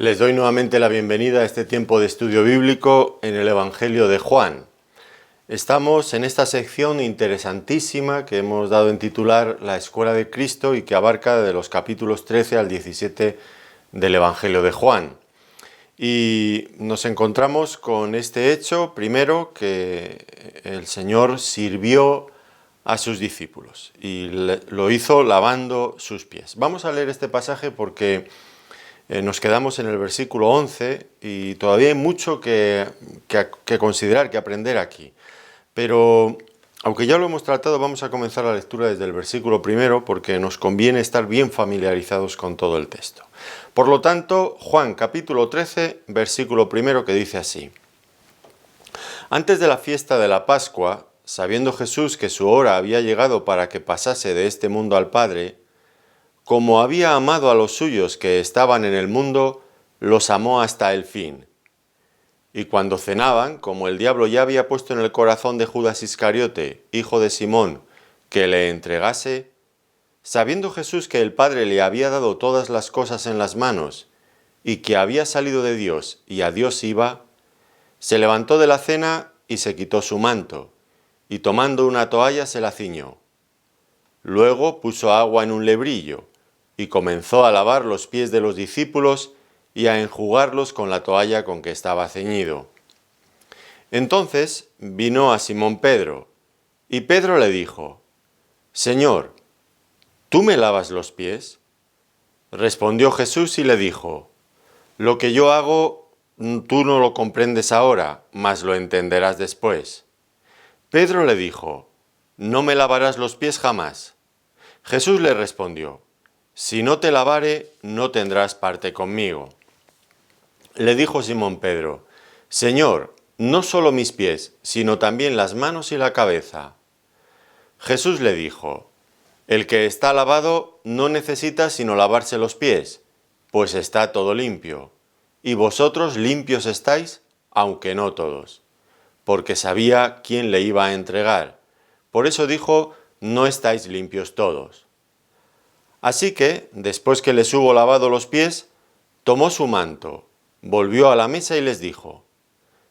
Les doy nuevamente la bienvenida a este tiempo de estudio bíblico en el Evangelio de Juan. Estamos en esta sección interesantísima que hemos dado en titular La Escuela de Cristo y que abarca de los capítulos 13 al 17 del Evangelio de Juan. Y nos encontramos con este hecho, primero, que el Señor sirvió a sus discípulos y lo hizo lavando sus pies. Vamos a leer este pasaje porque nos quedamos en el versículo 11 y todavía hay mucho que considerar, que aprender aquí. Pero, aunque ya lo hemos tratado, vamos a comenzar la lectura desde el versículo primero porque nos conviene estar bien familiarizados con todo el texto. Por lo tanto, Juan capítulo 13, versículo primero, que dice así: Antes de la fiesta de la Pascua, sabiendo Jesús que su hora había llegado para que pasase de este mundo al Padre, como había amado a los suyos que estaban en el mundo, los amó hasta el fin. Y cuando cenaban, como el diablo ya había puesto en el corazón de Judas Iscariote, hijo de Simón, que le entregase, sabiendo Jesús que el Padre le había dado todas las cosas en las manos, y que había salido de Dios y a Dios iba, se levantó de la cena y se quitó su manto, y tomando una toalla se la ciñó. Luego puso agua en un lebrillo, y comenzó a lavar los pies de los discípulos y a enjugarlos con la toalla con que estaba ceñido. Entonces vino a Simón Pedro, y Pedro le dijo: Señor, ¿tú me lavas los pies? Respondió Jesús y le dijo: Lo que yo hago, tú no lo comprendes ahora, mas lo entenderás después. Pedro le dijo: No me lavarás los pies jamás. Jesús le respondió: Si no te lavare, no tendrás parte conmigo. Le dijo Simón Pedro: Señor, no solo mis pies, sino también las manos y la cabeza. Jesús le dijo: El que está lavado no necesita sino lavarse los pies, pues está todo limpio. Y vosotros limpios estáis, aunque no todos. Porque sabía quién le iba a entregar. Por eso dijo: No estáis limpios todos. Así que, después que les hubo lavado los pies, tomó su manto, volvió a la mesa y les dijo: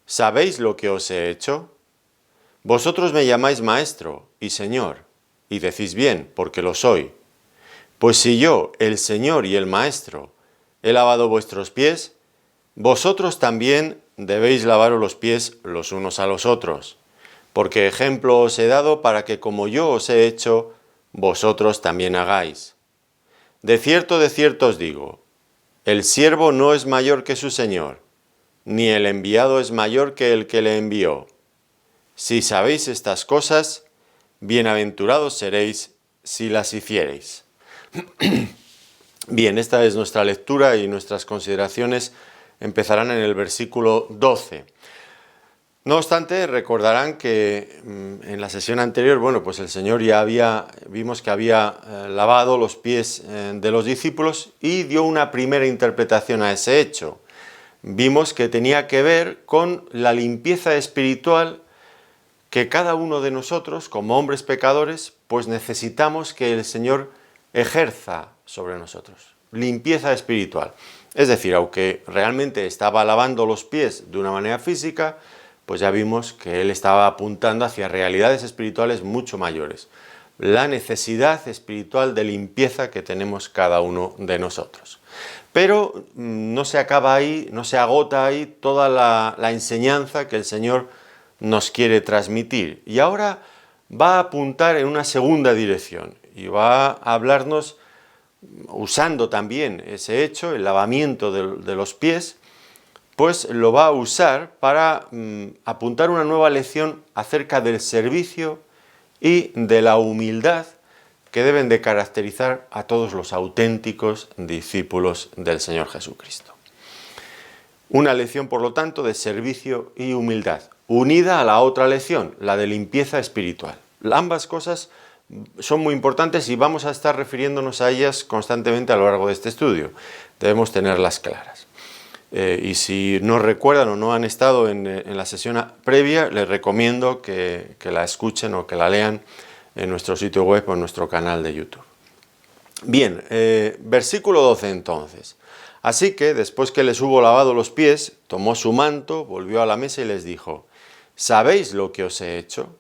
¿Sabéis lo que os he hecho? Vosotros me llamáis maestro y señor, y decís bien, porque lo soy. Pues si yo, el Señor y el Maestro, he lavado vuestros pies, vosotros también debéis lavaros los pies los unos a los otros, porque ejemplo os he dado para que como yo os he hecho, vosotros también hagáis. De cierto os digo, el siervo no es mayor que su señor, ni el enviado es mayor que el que le envió. Si sabéis estas cosas, bienaventurados seréis si las hiciereis. Bien, esta es nuestra lectura y nuestras consideraciones empezarán en el versículo 12. No obstante, recordarán que en la sesión anterior, pues el Señor vimos que había lavado los pies de los discípulos y dio una primera interpretación a ese hecho. Vimos que tenía que ver con la limpieza espiritual que cada uno de nosotros, como hombres pecadores, pues necesitamos que el Señor ejerza sobre nosotros. Limpieza espiritual. Es decir, aunque realmente estaba lavando los pies de una manera física, pues ya vimos que él estaba apuntando hacia realidades espirituales mucho mayores. La necesidad espiritual de limpieza que tenemos cada uno de nosotros. Pero no se acaba ahí, no se agota ahí toda la enseñanza que el Señor nos quiere transmitir. Y ahora va a apuntar en una segunda dirección y va a hablarnos, usando también ese hecho, el lavamiento de los pies, pues lo va a usar para apuntar una nueva lección acerca del servicio y de la humildad que deben de caracterizar a todos los auténticos discípulos del Señor Jesucristo. Una lección, por lo tanto, de servicio y humildad, unida a la otra lección, la de limpieza espiritual. Ambas cosas son muy importantes y vamos a estar refiriéndonos a ellas constantemente a lo largo de este estudio. Debemos tenerlas claras. Y si no recuerdan o no han estado en la sesión previa, les recomiendo que la escuchen o que la lean en nuestro sitio web o en nuestro canal de YouTube. Bien, versículo 12 entonces. Así que, después que les hubo lavado los pies, tomó su manto, volvió a la mesa y les dijo: ¿sabéis lo que os he hecho?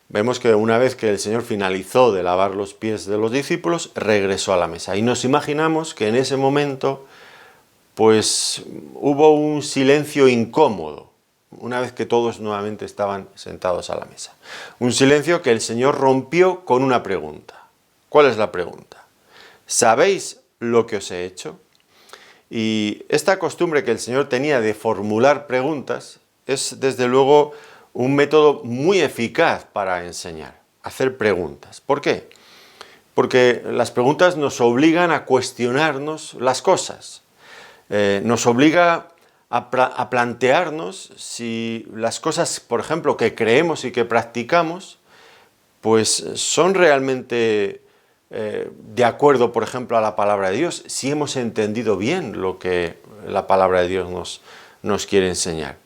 Vemos que una vez que el Señor finalizó de lavar los pies de los discípulos, regresó a la mesa. Y nos imaginamos que en ese momento, pues, hubo un silencio incómodo, una vez que todos nuevamente estaban sentados a la mesa. Un silencio que el Señor rompió con una pregunta. ¿Cuál es la pregunta? ¿Sabéis lo que os he hecho? Y esta costumbre que el Señor tenía de formular preguntas es, desde luego, un método muy eficaz para enseñar, hacer preguntas. ¿Por qué? Porque las preguntas nos obligan a cuestionarnos las cosas. Nos obliga a plantearnos si las cosas, por ejemplo, que creemos y que practicamos, pues son realmente de acuerdo, por ejemplo, a la palabra de Dios, si hemos entendido bien lo que la palabra de Dios nos quiere enseñar.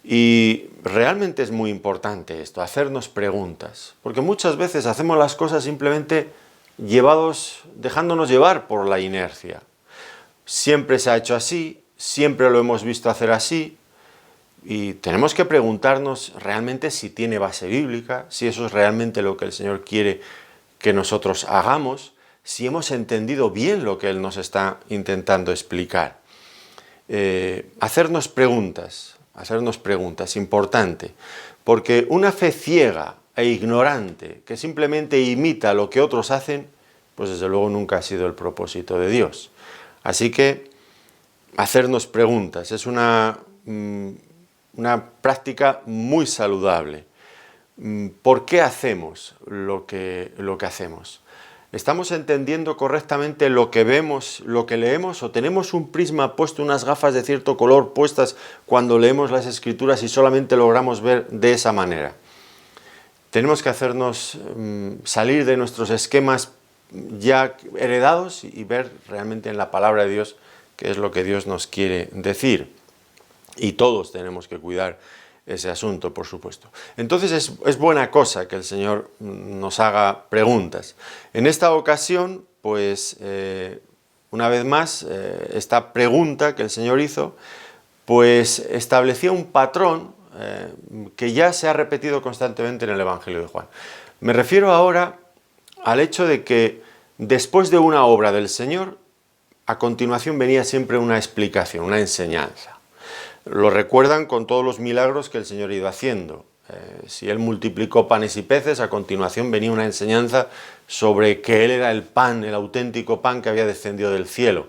Y realmente es muy importante esto, hacernos preguntas, porque muchas veces hacemos las cosas simplemente dejándonos llevar por la inercia. Siempre se ha hecho así, siempre lo hemos visto hacer así, y tenemos que preguntarnos realmente si tiene base bíblica, si eso es realmente lo que el Señor quiere que nosotros hagamos, si hemos entendido bien lo que Él nos está intentando explicar. Hacernos preguntas, importante, porque una fe ciega e ignorante que simplemente imita lo que otros hacen, pues desde luego nunca ha sido el propósito de Dios. Así que hacernos preguntas es una práctica muy saludable. ¿Por qué hacemos lo que hacemos? ¿Estamos entendiendo correctamente lo que vemos, lo que leemos, o tenemos un prisma puesto, unas gafas de cierto color puestas cuando leemos las Escrituras y solamente logramos ver de esa manera? Tenemos que hacernos salir de nuestros esquemas ya heredados y ver realmente en la palabra de Dios qué es lo que Dios nos quiere decir. Y todos tenemos que cuidar ese asunto, por supuesto. Entonces es buena cosa que el Señor nos haga preguntas. En esta ocasión, pues, una vez más, esta pregunta que el Señor hizo, pues establecía un patrón que ya se ha repetido constantemente en el Evangelio de Juan. Me refiero ahora al hecho de que después de una obra del Señor, a continuación venía siempre una explicación, una enseñanza. Lo recuerdan con todos los milagros que el Señor ha ido haciendo. Si Él multiplicó panes y peces, a continuación venía una enseñanza sobre que Él era el pan, el auténtico pan que había descendido del cielo.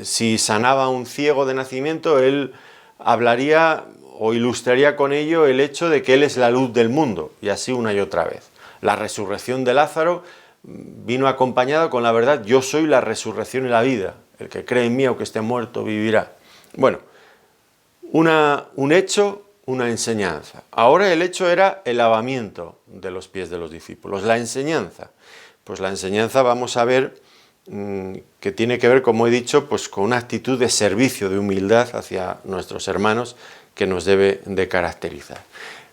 Si sanaba a un ciego de nacimiento, Él hablaría o ilustraría con ello el hecho de que Él es la luz del mundo, y así una y otra vez. La resurrección de Lázaro vino acompañada con la verdad: yo soy la resurrección y la vida, el que cree en mí aunque esté muerto vivirá. Bueno, un hecho, una enseñanza. Ahora el hecho era el lavamiento de los pies de los discípulos. La enseñanza, pues la enseñanza vamos a ver que tiene que ver, como he dicho, pues con una actitud de servicio, de humildad hacia nuestros hermanos que nos debe de caracterizar.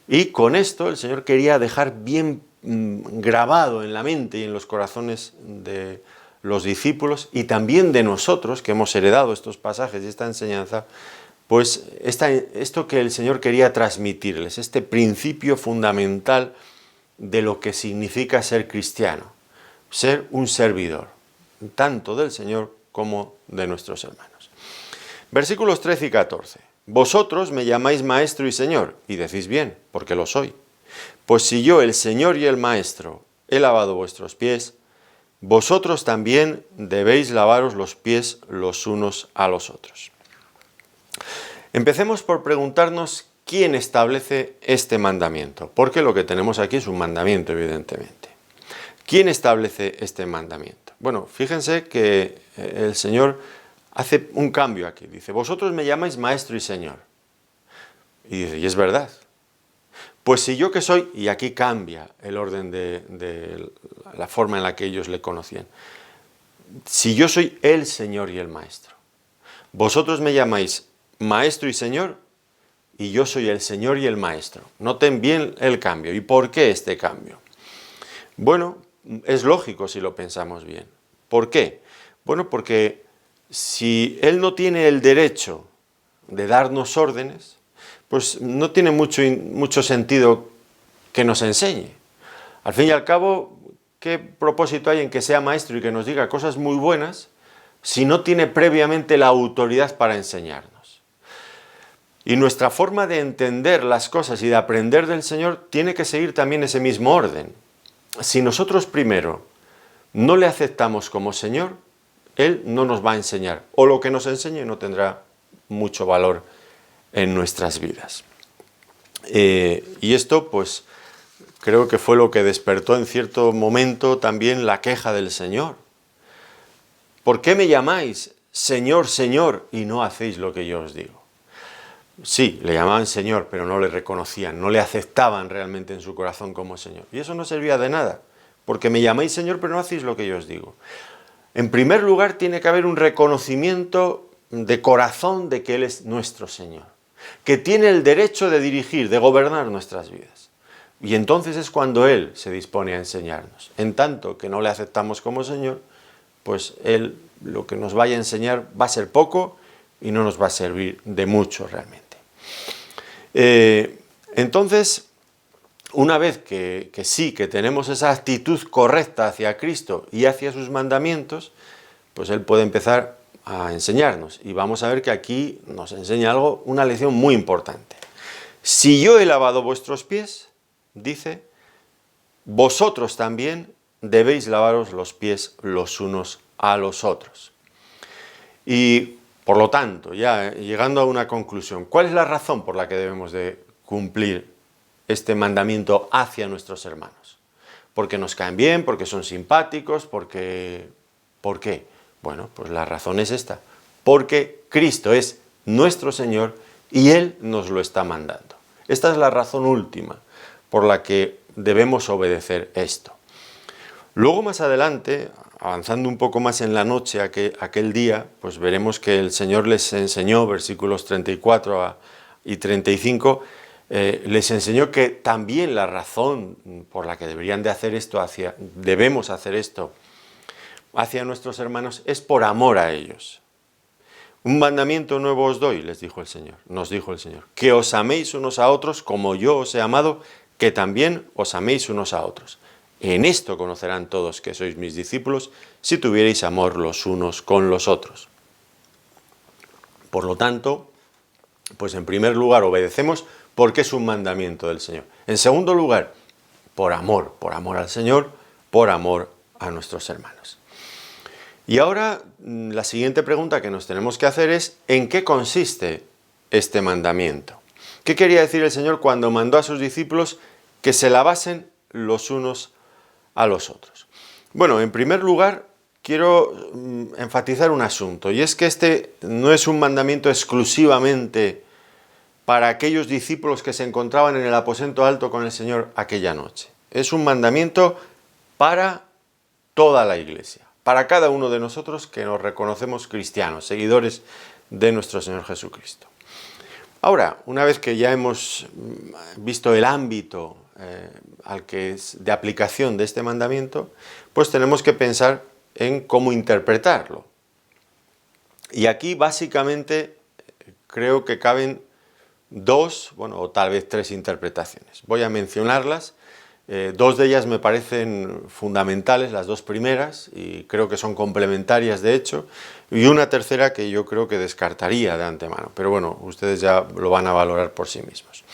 Y con esto el Señor quería dejar bien grabado en la mente y en los corazones de los discípulos y también de nosotros, que hemos heredado estos pasajes y esta enseñanza, pues esto que el Señor quería transmitirles, este principio fundamental de lo que significa ser cristiano, ser un servidor, tanto del Señor como de nuestros hermanos. Versículos 13 y 14. Vosotros me llamáis Maestro y Señor, y decís bien, porque lo soy. Pues si yo, el Señor y el Maestro, he lavado vuestros pies, vosotros también debéis lavaros los pies los unos a los otros. Empecemos por preguntarnos quién establece este mandamiento, porque lo que tenemos aquí es un mandamiento, evidentemente. ¿Quién establece este mandamiento? Bueno, fíjense que el Señor hace un cambio aquí. Dice: vosotros me llamáis Maestro y Señor. Y dice: y es verdad. Pues si yo que soy, y aquí cambia el orden de la forma en la que ellos le conocían. Si yo soy el Señor y el Maestro, vosotros me llamáis Maestro y Señor, y yo soy el Señor y el Maestro. Noten bien el cambio. ¿Y por qué este cambio? Bueno, es lógico si lo pensamos bien. ¿Por qué? Bueno, porque si Él no tiene el derecho de darnos órdenes, pues no tiene mucho sentido que nos enseñe. Al fin y al cabo, ¿qué propósito hay en que sea maestro y que nos diga cosas muy buenas si no tiene previamente la autoridad para enseñarnos? Y nuestra forma de entender las cosas y de aprender del Señor tiene que seguir también ese mismo orden. Si nosotros primero no le aceptamos como Señor, Él no nos va a enseñar, o lo que nos enseñe no tendrá mucho valor en nuestras vidas. Y esto, pues, creo que fue lo que despertó en cierto momento también la queja del Señor. ¿Por qué me llamáis Señor, Señor, y no hacéis lo que yo os digo? Sí, le llamaban Señor, pero no le reconocían, no le aceptaban realmente en su corazón como Señor. Y eso no servía de nada, porque me llamáis Señor, pero no hacéis lo que yo os digo. En primer lugar, tiene que haber un reconocimiento de corazón de que Él es nuestro Señor, que tiene el derecho de dirigir, de gobernar nuestras vidas. Y entonces es cuando Él se dispone a enseñarnos. En tanto que no le aceptamos como Señor, pues Él lo que nos vaya a enseñar va a ser poco y no nos va a servir de mucho realmente. Entonces, una vez que sí, que tenemos esa actitud correcta hacia Cristo y hacia sus mandamientos, pues Él puede empezar a enseñarnos. Y vamos a ver que aquí nos enseña algo, una lección muy importante. Si yo he lavado vuestros pies, dice, vosotros también debéis lavaros los pies los unos a los otros. Y por lo tanto, ya llegando a una conclusión, ¿cuál es la razón por la que debemos de cumplir este mandamiento hacia nuestros hermanos? ¿Porque nos caen bien? ¿Porque son simpáticos? ¿Por qué? Bueno, pues la razón es esta. Porque Cristo es nuestro Señor y Él nos lo está mandando. Esta es la razón última por la que debemos obedecer esto. Luego más adelante, avanzando un poco más en la noche aquel día, pues veremos que el Señor les enseñó, versículos 34 y 35, les enseñó que también la razón por la que deberían de hacer esto debemos hacer esto hacia nuestros hermanos es por amor a ellos. Un mandamiento nuevo os doy, nos dijo el Señor, que os améis unos a otros como yo os he amado, que también os améis unos a otros. En esto conocerán todos que sois mis discípulos, si tuvierais amor los unos con los otros. Por lo tanto, pues en primer lugar obedecemos porque es un mandamiento del Señor. En segundo lugar, por amor al Señor, por amor a nuestros hermanos. Y ahora la siguiente pregunta que nos tenemos que hacer es, ¿en qué consiste este mandamiento? ¿Qué quería decir el Señor cuando mandó a sus discípulos que se lavasen los unos a los otros? Bueno, en primer lugar, quiero enfatizar un asunto, y es que este no es un mandamiento exclusivamente para aquellos discípulos que se encontraban en el aposento alto con el Señor aquella noche. Es un mandamiento para toda la Iglesia, para cada uno de nosotros que nos reconocemos cristianos, seguidores de nuestro Señor Jesucristo. Ahora, una vez que ya hemos visto el ámbito de aplicación de este mandamiento, pues tenemos que pensar en cómo interpretarlo. Y aquí básicamente creo que caben dos, o tal vez tres interpretaciones. Voy a mencionarlas. Dos de ellas me parecen fundamentales, las dos primeras, y creo que son complementarias de hecho, y una tercera que yo creo que descartaría de antemano, pero bueno, ustedes ya lo van a valorar por sí mismos.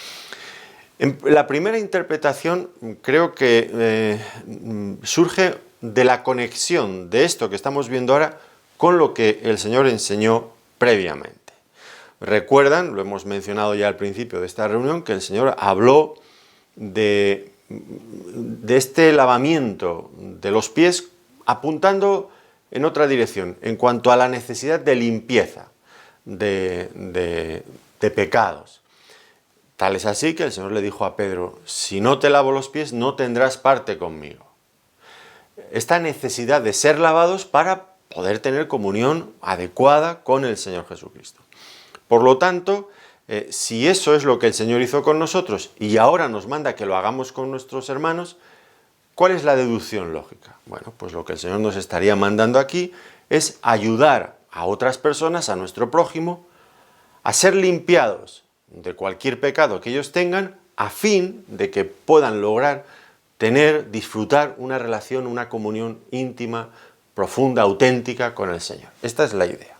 La primera interpretación creo que surge de la conexión de esto que estamos viendo ahora con lo que el Señor enseñó previamente. Recuerdan, lo hemos mencionado ya al principio de esta reunión, que el Señor habló de este lavamiento de los pies apuntando en otra dirección, en cuanto a la necesidad de limpieza de pecados. Tal es así que el Señor le dijo a Pedro, si no te lavo los pies no tendrás parte conmigo. Esta necesidad de ser lavados para poder tener comunión adecuada con el Señor Jesucristo. Por lo tanto, si eso es lo que el Señor hizo con nosotros y ahora nos manda que lo hagamos con nuestros hermanos, ¿cuál es la deducción lógica? Bueno, pues lo que el Señor nos estaría mandando aquí es ayudar a otras personas, a nuestro prójimo, a ser limpiados de cualquier pecado que ellos tengan, a fin de que puedan lograr disfrutar una relación, una comunión íntima, profunda, auténtica con el Señor. Esta es la idea.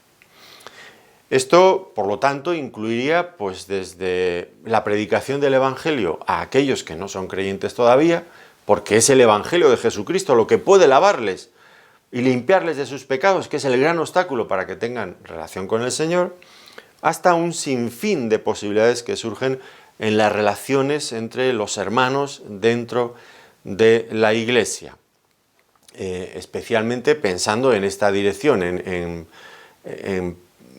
Esto, por lo tanto, incluiría pues desde la predicación del Evangelio a aquellos que no son creyentes todavía, porque es el Evangelio de Jesucristo lo que puede lavarles y limpiarles de sus pecados, que es el gran obstáculo para que tengan relación con el Señor, hasta un sinfín de posibilidades que surgen en las relaciones entre los hermanos dentro de la Iglesia, especialmente pensando en esta dirección, en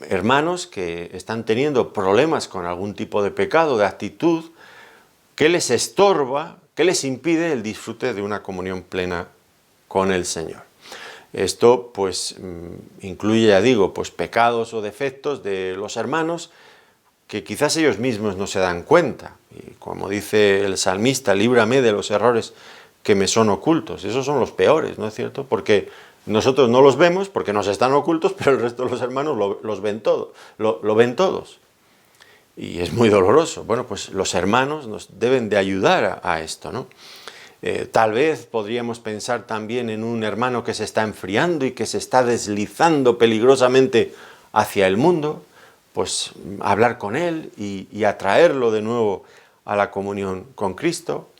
hermanos que están teniendo problemas con algún tipo de pecado, de actitud, que les estorba, que les impide el disfrute de una comunión plena con el Señor. Esto pues incluye, ya digo, pues pecados o defectos de los hermanos que quizás ellos mismos no se dan cuenta. Y como dice el salmista, líbrame de los errores que me son ocultos. Esos son los peores, ¿no es cierto? Porque nosotros no los vemos porque nos están ocultos, pero el resto de los hermanos lo ven todos. Y es muy doloroso. Bueno, pues los hermanos nos deben de ayudar a esto, ¿no? Tal vez podríamos pensar también en un hermano que se está enfriando y que se está deslizando peligrosamente hacia el mundo, pues hablar con él y atraerlo de nuevo a la comunión con Cristo.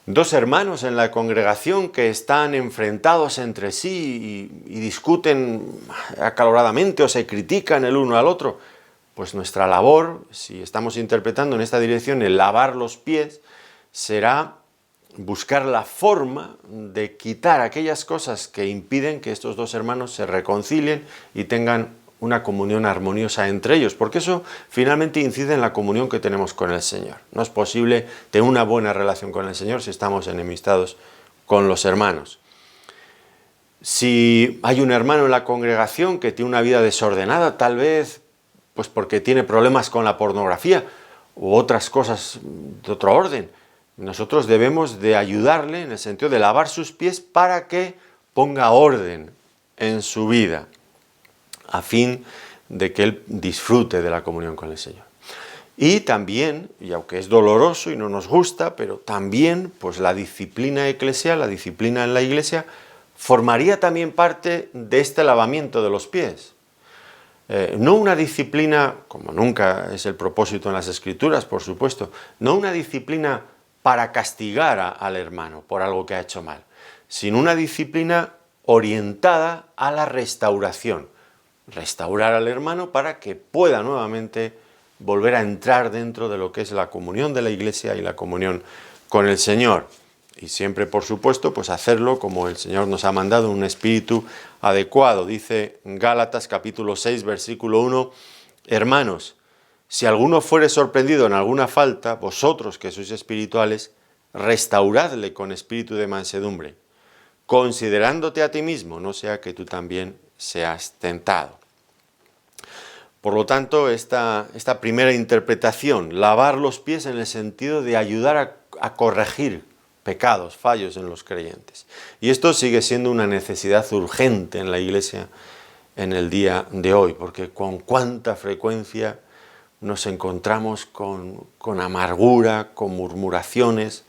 Dos hermanos en la congregación que están enfrentados entre sí y discuten acaloradamente o se critican el uno al otro, pues nuestra labor, si estamos interpretando en esta dirección el lavar los pies, será buscar la forma de quitar aquellas cosas que impiden que estos dos hermanos se reconcilien y tengan una comunión armoniosa entre ellos, porque eso finalmente incide en la comunión que tenemos con el Señor. No es posible tener una buena relación con el Señor si estamos enemistados con los hermanos. Si hay un hermano en la congregación que tiene una vida desordenada, tal vez pues porque tiene problemas con la pornografía u otras cosas de otro orden, nosotros debemos de ayudarle en el sentido de lavar sus pies para que ponga orden en su vida, a fin de que él disfrute de la comunión con el Señor. Y también, y aunque es doloroso y no nos gusta, pero también pues la disciplina eclesial, la disciplina en la Iglesia, formaría también parte de este lavamiento de los pies. No una disciplina, como nunca es el propósito en las Escrituras, por supuesto, no una disciplina para castigar al hermano por algo que ha hecho mal, sino una disciplina orientada a la restauración. Restaurar al hermano para que pueda nuevamente volver a entrar dentro de lo que es la comunión de la Iglesia y la comunión con el Señor. Y siempre, por supuesto, pues hacerlo como el Señor nos ha mandado, un espíritu adecuado. Dice Gálatas capítulo 6, versículo 1, hermanos, si alguno fuere sorprendido en alguna falta, vosotros que sois espirituales, restauradle con espíritu de mansedumbre, considerándote a ti mismo, no sea que tú también seas tentado. Por lo tanto, esta primera interpretación, lavar los pies en el sentido de ayudar a corregir pecados, fallos en los creyentes. Y esto sigue siendo una necesidad urgente en la Iglesia en el día de hoy, porque con cuánta frecuencia nos encontramos con amargura, con murmuraciones,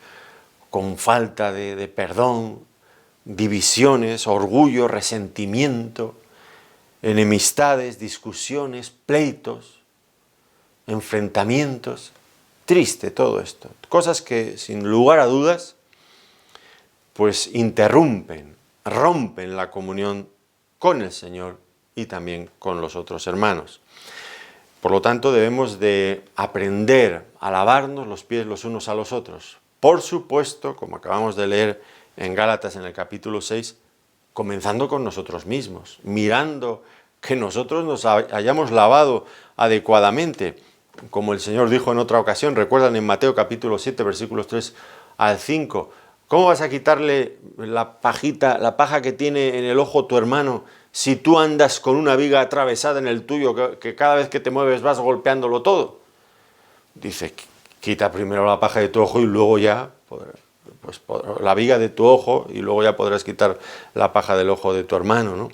con falta de perdón, divisiones, orgullo, resentimiento, enemistades, discusiones, pleitos, enfrentamientos. Triste todo esto. Cosas que, sin lugar a dudas, pues rompen la comunión con el Señor y también con los otros hermanos. Por lo tanto, debemos de aprender a lavarnos los pies los unos a los otros. Por supuesto, como acabamos de leer en Gálatas en el capítulo 6, comenzando con nosotros mismos, mirando que nosotros nos hayamos lavado adecuadamente. Como el Señor dijo en otra ocasión, recuerdan en Mateo capítulo 7, versículos 3 al 5, ¿cómo vas a quitarle la paja que tiene en el ojo tu hermano si tú andas con una viga atravesada en el tuyo, que cada vez que te mueves vas golpeándolo todo? Dice, quita primero la paja de tu ojo y luego ya, la viga de tu ojo y luego ya podrás quitar la paja del ojo de tu hermano, ¿no?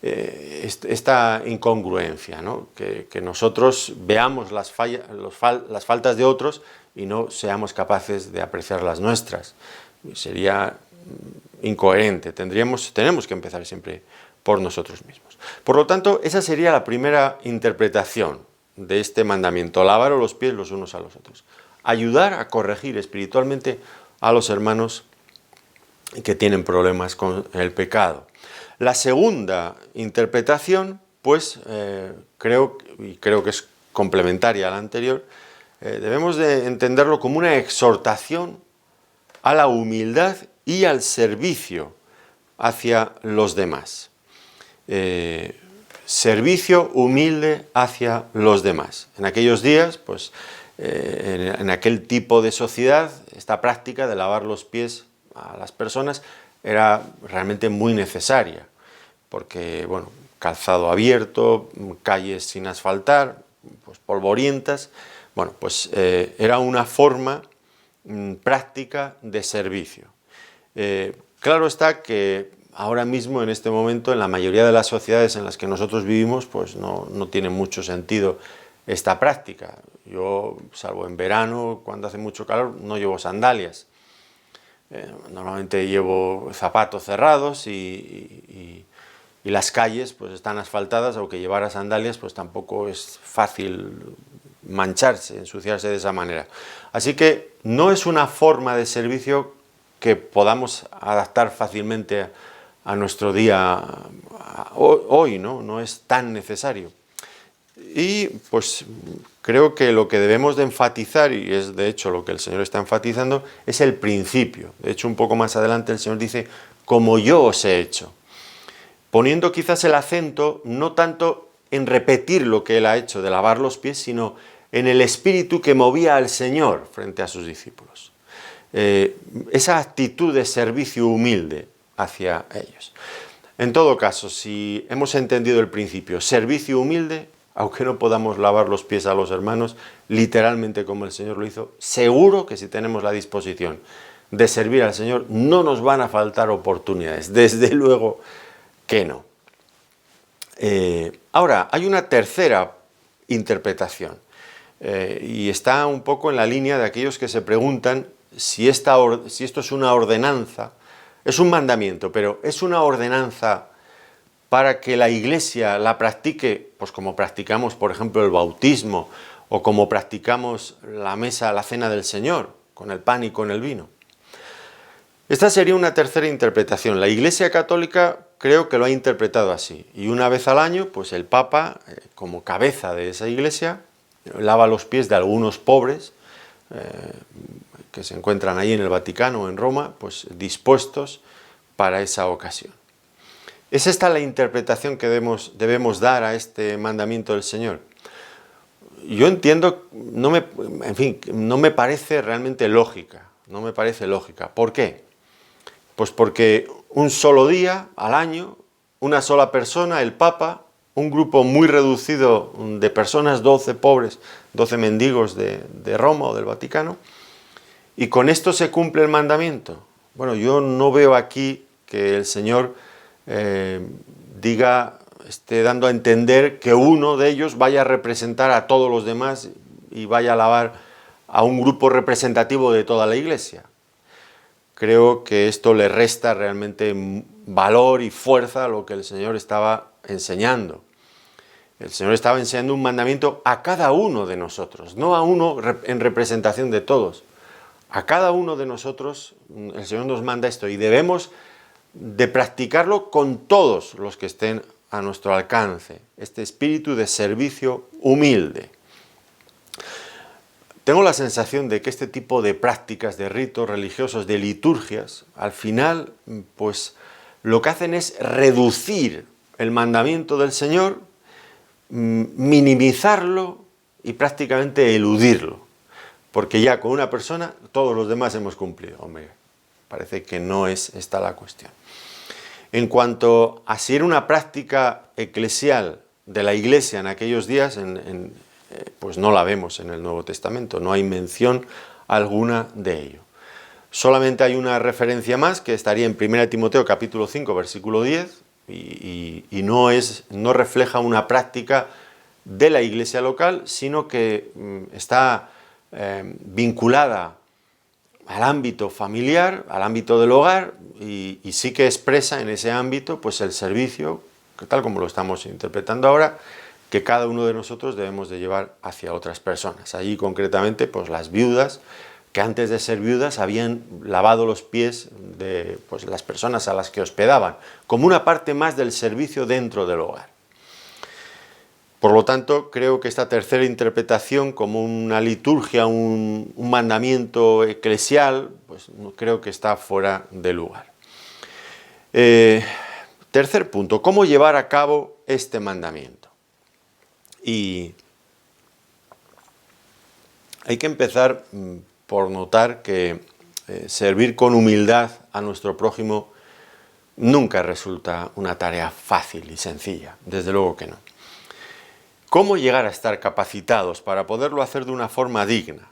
esta incongruencia, ¿no? Que nosotros veamos las faltas de otros y no seamos capaces de apreciar las nuestras. Sería incoherente, tenemos que empezar siempre por nosotros mismos. Por lo tanto, esa sería la primera interpretación de este mandamiento: lavaros los pies los unos a los otros. Ayudar a corregir espiritualmente a los hermanos que tienen problemas con el pecado. La segunda interpretación, pues creo que es complementaria a la anterior, debemos de entenderlo como una exhortación a la humildad y al servicio hacia los demás. Servicio humilde hacia los demás. En aquellos días, pues en aquel tipo de sociedad, esta práctica de lavar los pies a las personas era realmente muy necesaria, porque, bueno, calzado abierto, calles sin asfaltar, pues polvorientas, bueno, pues era una forma práctica de servicio. Claro está que ahora mismo, en este momento, en la mayoría de las sociedades en las que nosotros vivimos, pues no tiene mucho sentido esta práctica. Yo, salvo en verano, cuando hace mucho calor, no llevo sandalias. Normalmente llevo zapatos cerrados y las calles pues están asfaltadas, aunque llevar sandalias pues tampoco es fácil mancharse, ensuciarse de esa manera. Así que no es una forma de servicio que podamos adaptar fácilmente a nuestro día hoy, ¿no? No es tan necesario. Y pues creo que lo que debemos de enfatizar, y es de hecho lo que el Señor está enfatizando, es el principio. De hecho, un poco más adelante el Señor dice: como yo os he hecho, poniendo quizás el acento no tanto en repetir lo que Él ha hecho de lavar los pies, sino en el espíritu que movía al Señor frente a sus discípulos. Esa actitud de servicio humilde hacia ellos. En todo caso, si hemos entendido el principio, servicio humilde, aunque no podamos lavar los pies a los hermanos, literalmente como el Señor lo hizo, seguro que si tenemos la disposición de servir al Señor, no nos van a faltar oportunidades, desde luego que no. Ahora, hay una tercera interpretación, y está un poco en la línea de aquellos que se preguntan si esto es una ordenanza, es un mandamiento, pero es una ordenanza para que la Iglesia la practique, pues como practicamos, por ejemplo, el bautismo, o como practicamos la cena del Señor, con el pan y con el vino. Esta sería una tercera interpretación. La Iglesia Católica creo que lo ha interpretado así, y una vez al año, pues el Papa, como cabeza de esa Iglesia, lava los pies de algunos pobres que se encuentran ahí en el Vaticano o en Roma, pues dispuestos para esa ocasión. ¿Es esta la interpretación que debemos dar a este mandamiento del Señor? Yo entiendo, no me parece realmente lógica, no me parece lógica. ¿Por qué? Pues porque un solo día al año, una sola persona, el Papa, un grupo muy reducido de personas, 12 pobres, 12 mendigos de Roma o del Vaticano, y con esto se cumple el mandamiento. Bueno, yo no veo aquí que el Señor esté dando a entender que uno de ellos vaya a representar a todos los demás y vaya a lavar a un grupo representativo de toda la Iglesia. Creo que esto le resta realmente valor y fuerza a lo que el Señor estaba enseñando. El Señor estaba enseñando un mandamiento a cada uno de nosotros, no a uno en representación de todos. A cada uno de nosotros el Señor nos manda esto y debemos de practicarlo con todos los que estén a nuestro alcance, este espíritu de servicio humilde. Tengo la sensación de que este tipo de prácticas, de ritos religiosos, de liturgias, al final, pues lo que hacen es reducir el mandamiento del Señor, minimizarlo y prácticamente eludirlo, porque ya con una persona todos los demás hemos cumplido. Hombre, parece que no es esta la cuestión. En cuanto a si era una práctica eclesial de la Iglesia en aquellos días, pues no la vemos en el Nuevo Testamento, no hay mención alguna de ello. Solamente hay una referencia más que estaría en 1 Timoteo capítulo 5, versículo 10, y no refleja una práctica de la iglesia local, sino que está vinculada al ámbito familiar, al ámbito del hogar, y sí que expresa en ese ámbito pues el servicio, que tal como lo estamos interpretando ahora, que cada uno de nosotros debemos de llevar hacia otras personas. Allí concretamente pues las viudas, que antes de ser viudas habían lavado los pies de pues, las personas a las que hospedaban, como una parte más del servicio dentro del hogar. Por lo tanto, creo que esta tercera interpretación como una liturgia, un mandamiento eclesial, pues creo que está fuera de lugar. Tercer punto, ¿cómo llevar a cabo este mandamiento? Y hay que empezar por notar que servir con humildad a nuestro prójimo nunca resulta una tarea fácil y sencilla, desde luego que no. ¿Cómo llegar a estar capacitados para poderlo hacer de una forma digna?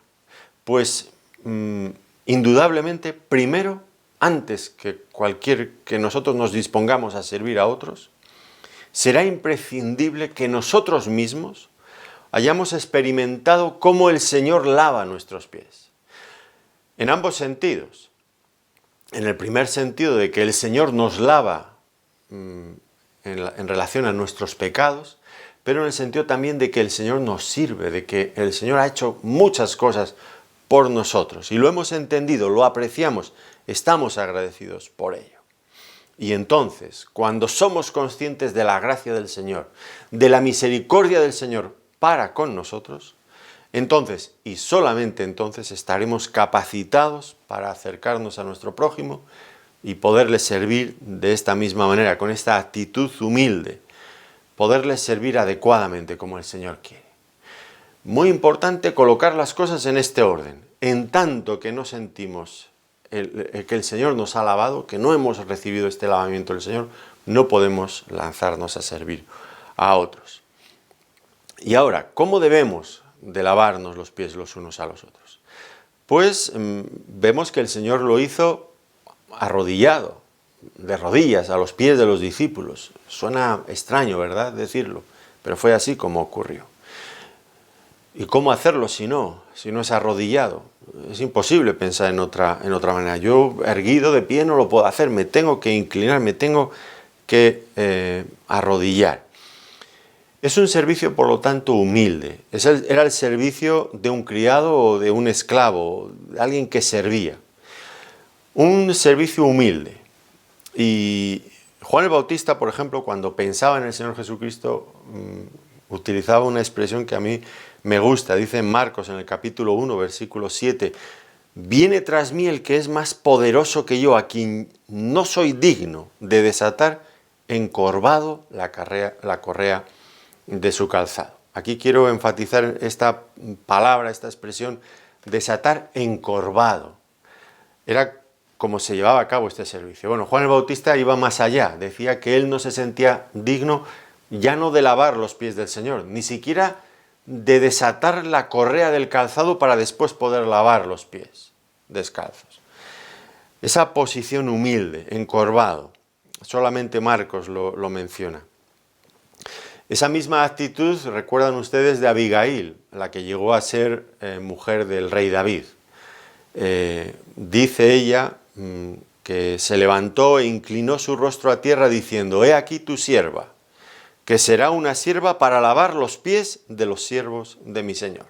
Pues indudablemente, primero, antes que nosotros nos dispongamos a servir a otros, será imprescindible que nosotros mismos hayamos experimentado cómo el Señor lava nuestros pies. En ambos sentidos. En el primer sentido de que el Señor nos lava en relación a nuestros pecados, pero en el sentido también de que el Señor nos sirve, de que el Señor ha hecho muchas cosas por nosotros y lo hemos entendido, lo apreciamos, estamos agradecidos por ello. Y entonces, cuando somos conscientes de la gracia del Señor, de la misericordia del Señor para con nosotros, entonces, y solamente entonces, estaremos capacitados para acercarnos a nuestro prójimo y poderle servir de esta misma manera, con esta actitud humilde, poderles servir adecuadamente como el Señor quiere. Muy importante colocar las cosas en este orden. En tanto que no sentimos que el Señor nos ha lavado, que no hemos recibido este lavamiento del Señor, no podemos lanzarnos a servir a otros. Y ahora, ¿cómo debemos de lavarnos los pies los unos a los otros? Pues vemos que el Señor lo hizo arrodillado, de rodillas a los pies de los discípulos. Suena extraño, ¿verdad?, decirlo, pero fue así como ocurrió. ¿Y cómo hacerlo si no es arrodillado? Es imposible pensar en otra manera. Yo erguido de pie no lo puedo hacer, me tengo que inclinar, me tengo que arrodillar. Es un servicio, por lo tanto, humilde. Era el servicio de un criado o de un esclavo, de alguien que servía. Un servicio humilde. Y Juan el Bautista, por ejemplo, cuando pensaba en el Señor Jesucristo, utilizaba una expresión que a mí me gusta. Dice en Marcos, en el capítulo 1, versículo 7, «Viene tras mí el que es más poderoso que yo, a quien no soy digno de desatar encorvado la correa de su calzado». Aquí quiero enfatizar esta palabra, esta expresión, desatar encorvado. Era como se llevaba a cabo este servicio. Bueno, Juan el Bautista iba más allá, decía que él no se sentía digno ya no de lavar los pies del Señor, ni siquiera de desatar la correa del calzado para después poder lavar los pies descalzos. Esa posición humilde, encorvado, solamente Marcos lo menciona. Esa misma actitud, recuerdan ustedes, de Abigail, la que llegó a ser mujer del rey David. Dice ella que se levantó e inclinó su rostro a tierra diciendo: «He aquí tu sierva, que será una sierva para lavar los pies de los siervos de mi Señor».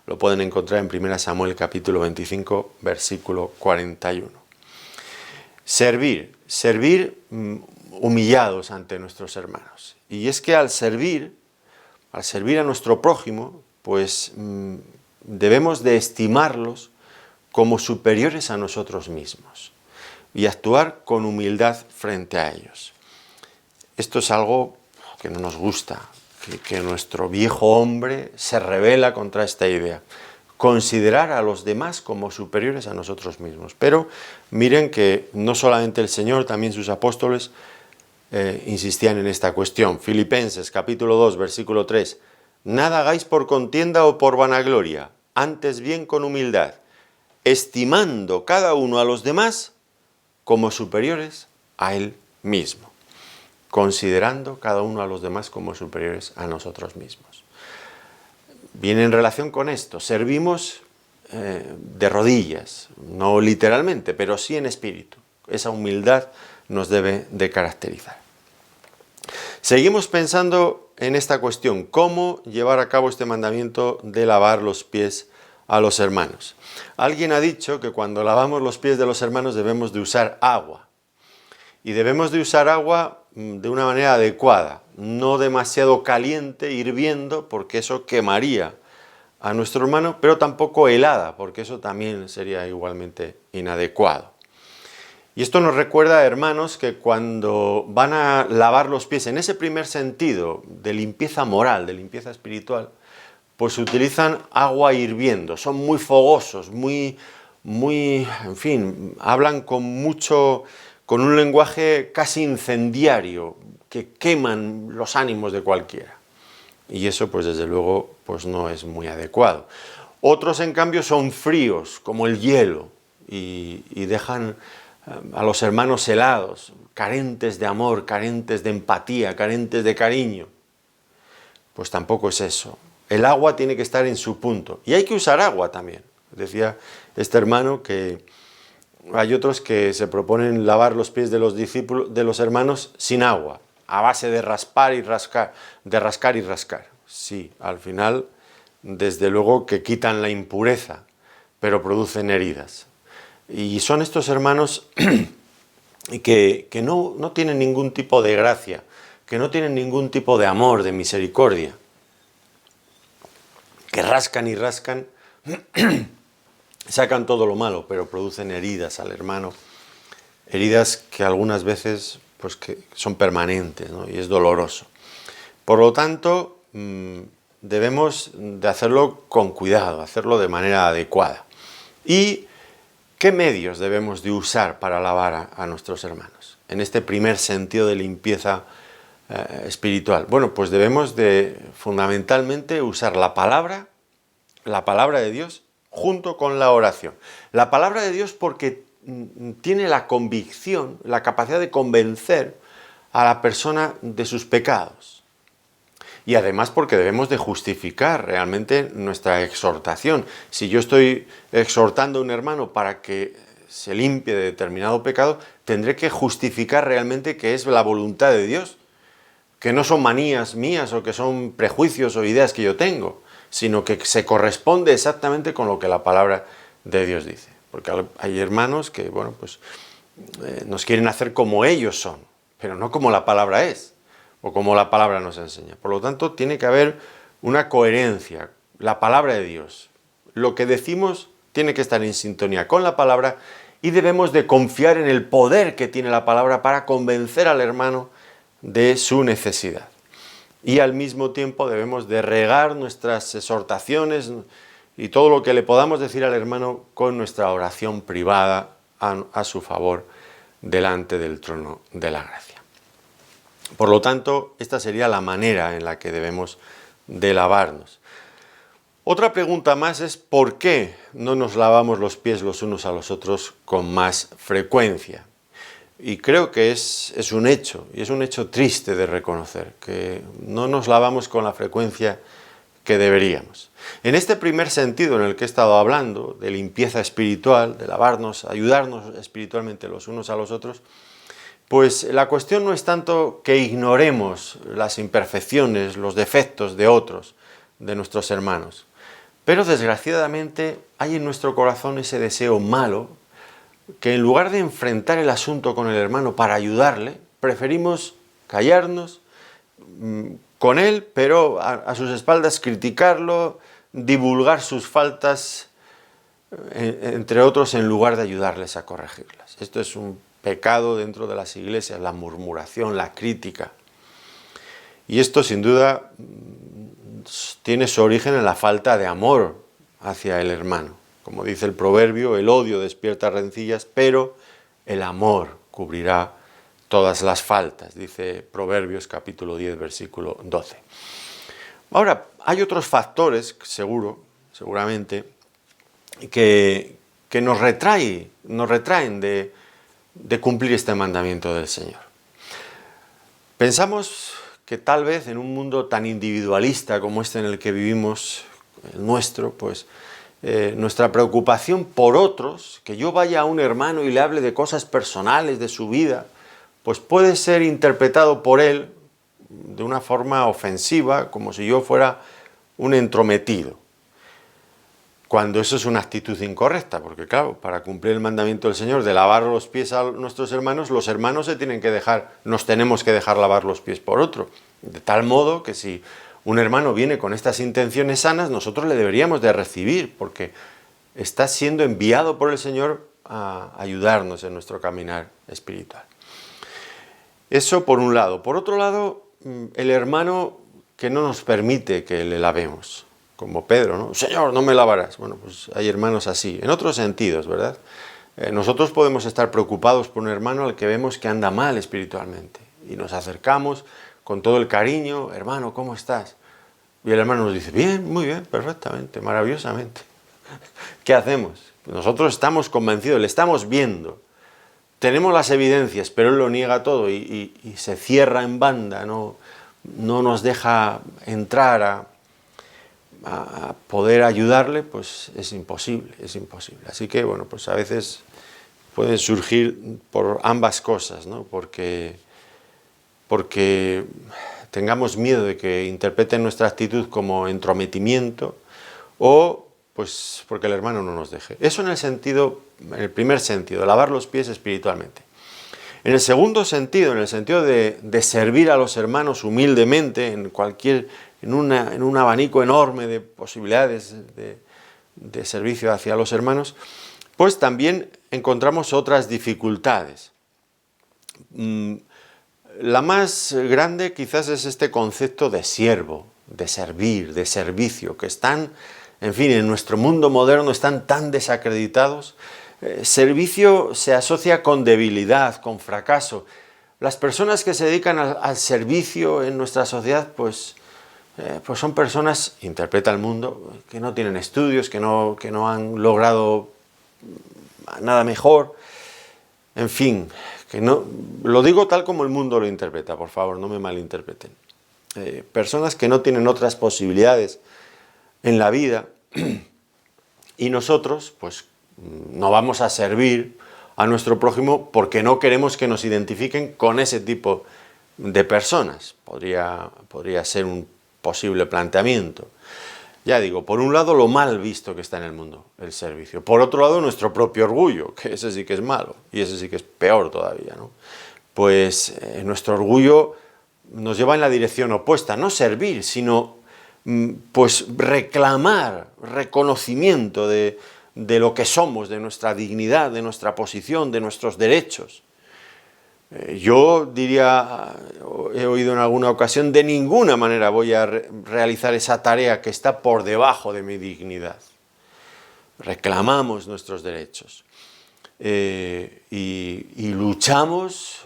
Lo pueden encontrar en 1 Samuel capítulo 25, versículo 41. Servir humillados ante nuestros hermanos. Y es que al servir a nuestro prójimo, pues debemos de estimarlos como superiores a nosotros mismos y actuar con humildad frente a ellos. Esto es algo que no nos gusta, que nuestro viejo hombre se rebela contra esta idea. Considerar a los demás como superiores a nosotros mismos. Pero miren que no solamente el Señor, también sus apóstoles insistían en esta cuestión. Filipenses capítulo 2, versículo 3. «Nada hagáis por contienda o por vanagloria, antes bien con humildad, estimando cada uno a los demás como superiores a él mismo». considerando cada uno a los demás como superiores a nosotros mismos. Viene en relación con esto, servimos de rodillas, no literalmente, pero sí en espíritu. Esa humildad nos debe de caracterizar. Seguimos pensando en esta cuestión, cómo llevar a cabo este mandamiento de lavar los pies a los hermanos. Alguien ha dicho que cuando lavamos los pies de los hermanos debemos de usar agua. Y debemos de usar agua de una manera adecuada, no demasiado caliente, hirviendo, porque eso quemaría a nuestro hermano, pero tampoco helada, porque eso también sería igualmente inadecuado. Y esto nos recuerda, hermanos, que cuando van a lavar los pies, en ese primer sentido de limpieza moral, de limpieza espiritual, pues utilizan agua hirviendo, son muy fogosos, en fin, hablan con un lenguaje casi incendiario, que queman los ánimos de cualquiera. Y eso, pues desde luego, pues no es muy adecuado. Otros, en cambio, son fríos, como el hielo, y dejan a los hermanos helados, carentes de amor, carentes de empatía, carentes de cariño. Pues tampoco es eso. El agua tiene que estar en su punto. Y hay que usar agua también. Decía este hermano que hay otros que se proponen lavar los pies de los discípulos, de los hermanos, sin agua, a base de raspar y rascar, de rascar y rascar. Sí, al final, desde luego que quitan la impureza, pero producen heridas. Y son estos hermanos que no tienen ningún tipo de gracia, que no tienen ningún tipo de amor, de misericordia, que rascan y rascan, sacan todo lo malo, pero producen heridas al hermano, heridas que algunas veces pues, que son permanentes, ¿no? Y es doloroso. Por lo tanto, debemos de hacerlo con cuidado, hacerlo de manera adecuada. ¿Y qué medios debemos de usar para lavar a nuestros hermanos? En este primer sentido de limpieza espiritual. Bueno, pues debemos de fundamentalmente usar la palabra de Dios, junto con la oración. La palabra de Dios porque tiene la convicción, la capacidad de convencer a la persona de sus pecados. Y además porque debemos de justificar realmente nuestra exhortación. Si yo estoy exhortando a un hermano para que se limpie de determinado pecado, tendré que justificar realmente que es la voluntad de Dios, que no son manías mías o que son prejuicios o ideas que yo tengo, sino que se corresponde exactamente con lo que la palabra de Dios dice. Porque hay hermanos que, bueno, pues nos quieren hacer como ellos son, pero no como la palabra es, o como la palabra nos enseña. Por lo tanto, tiene que haber una coherencia, la palabra de Dios. Lo que decimos tiene que estar en sintonía con la palabra y debemos de confiar en el poder que tiene la palabra para convencer al hermano de su necesidad. Y al mismo tiempo debemos de regar nuestras exhortaciones y todo lo que le podamos decir al hermano con nuestra oración privada a su favor delante del trono de la gracia. Por lo tanto, esta sería la manera en la que debemos de lavarnos. Otra pregunta más es ¿por qué no nos lavamos los pies los unos a los otros con más frecuencia? Y creo que es un hecho, y es un hecho triste de reconocer, que no nos lavamos con la frecuencia que deberíamos. En este primer sentido en el que he estado hablando, de limpieza espiritual, de lavarnos, ayudarnos espiritualmente los unos a los otros, pues la cuestión no es tanto que ignoremos las imperfecciones, los defectos de otros, de nuestros hermanos, pero desgraciadamente hay en nuestro corazón ese deseo malo, que en lugar de enfrentar el asunto con el hermano para ayudarle, preferimos callarnos con él, pero a sus espaldas criticarlo, divulgar sus faltas, entre otros, en lugar de ayudarles a corregirlas. Esto es un pecado dentro de las iglesias, la murmuración, la crítica. Y esto, sin duda, tiene su origen en la falta de amor hacia el hermano. Como dice el proverbio, el odio despierta rencillas, pero el amor cubrirá todas las faltas, dice Proverbios capítulo 10, versículo 12. Ahora, hay otros factores, seguramente, que nos retraen de cumplir este mandamiento del Señor. Pensamos que tal vez en un mundo tan individualista como este en el que vivimos, el nuestro, pues nuestra preocupación por otros, que yo vaya a un hermano y le hable de cosas personales de su vida, pues puede ser interpretado por él de una forma ofensiva, como si yo fuera un entrometido. Cuando eso es una actitud incorrecta, porque claro, para cumplir el mandamiento del Señor de lavar los pies a nuestros hermanos, los hermanos nos tenemos que dejar lavar los pies por otro. De tal modo que si un hermano viene con estas intenciones sanas, nosotros le deberíamos de recibir, porque está siendo enviado por el Señor a ayudarnos en nuestro caminar espiritual. Eso por un lado. Por otro lado, el hermano que no nos permite que le lavemos, como Pedro, ¿no? Señor, no me lavarás. Bueno, pues hay hermanos así, en otros sentidos, ¿verdad? Nosotros podemos estar preocupados por un hermano al que vemos que anda mal espiritualmente y nos acercamos con todo el cariño, hermano, ¿cómo estás? Y el hermano nos dice, bien, muy bien, perfectamente, maravillosamente. ¿Qué hacemos? Nosotros estamos convencidos, le estamos viendo, tenemos las evidencias, pero él lo niega todo y se cierra en banda, no nos deja entrar a poder ayudarle, pues es imposible, es imposible. Así que, bueno, pues a veces pueden surgir por ambas cosas, ¿no? Porque tengamos miedo de que interpreten nuestra actitud como entrometimiento o pues porque el hermano no nos deje. Eso en el primer sentido, lavar los pies espiritualmente. En el segundo sentido, en el sentido de servir a los hermanos humildemente en un abanico enorme de posibilidades de servicio hacia los hermanos, pues también encontramos otras dificultades. La más grande quizás es este concepto de siervo, de servir, de servicio, que están, en fin, en nuestro mundo moderno están tan desacreditados. Servicio se asocia con debilidad, con fracaso. Las personas que se dedican al servicio en nuestra sociedad, pues son personas, interpreta el mundo, que no tienen estudios, que no han logrado nada mejor, en fin, que no, lo digo tal como el mundo lo interpreta, por favor, no me malinterpreten. Personas que no tienen otras posibilidades en la vida y nosotros, pues, no vamos a servir a nuestro prójimo porque no queremos que nos identifiquen con ese tipo de personas. Podría ser un posible planteamiento. Ya digo, por un lado lo mal visto que está en el mundo, el servicio. Por otro lado nuestro propio orgullo, que ese sí que es malo y ese sí que es peor todavía, ¿no? Pues nuestro orgullo nos lleva en la dirección opuesta, no servir, sino pues reclamar reconocimiento de lo que somos, de nuestra dignidad, de nuestra posición, de nuestros derechos. Yo diría, he oído en alguna ocasión, de ninguna manera voy a realizar esa tarea que está por debajo de mi dignidad. Reclamamos nuestros derechos y luchamos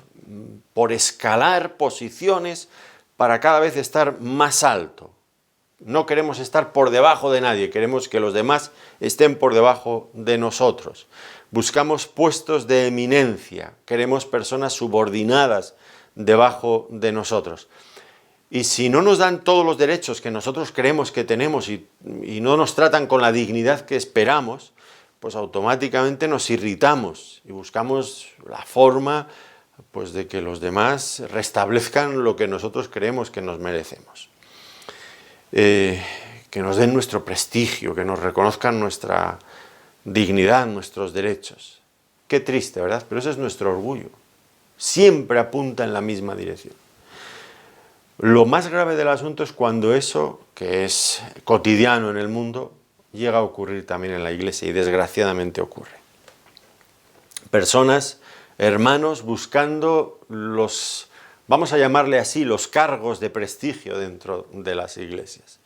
por escalar posiciones para cada vez estar más alto. No queremos estar por debajo de nadie, queremos que los demás estén por debajo de nosotros. Buscamos puestos de eminencia, queremos personas subordinadas debajo de nosotros. Y si no nos dan todos los derechos que nosotros creemos que tenemos y no nos tratan con la dignidad que esperamos, pues automáticamente nos irritamos y buscamos la forma, pues, de que los demás restablezcan lo que nosotros creemos que nos merecemos. Que nos den nuestro prestigio, que nos reconozcan nuestra dignidad, nuestros derechos. Qué triste, ¿verdad? Pero ese es nuestro orgullo. Siempre apunta en la misma dirección. Lo más grave del asunto es cuando eso, que es cotidiano en el mundo, llega a ocurrir también en la Iglesia y desgraciadamente ocurre. Personas, hermanos, buscando vamos a llamarle así, los cargos de prestigio dentro de las iglesias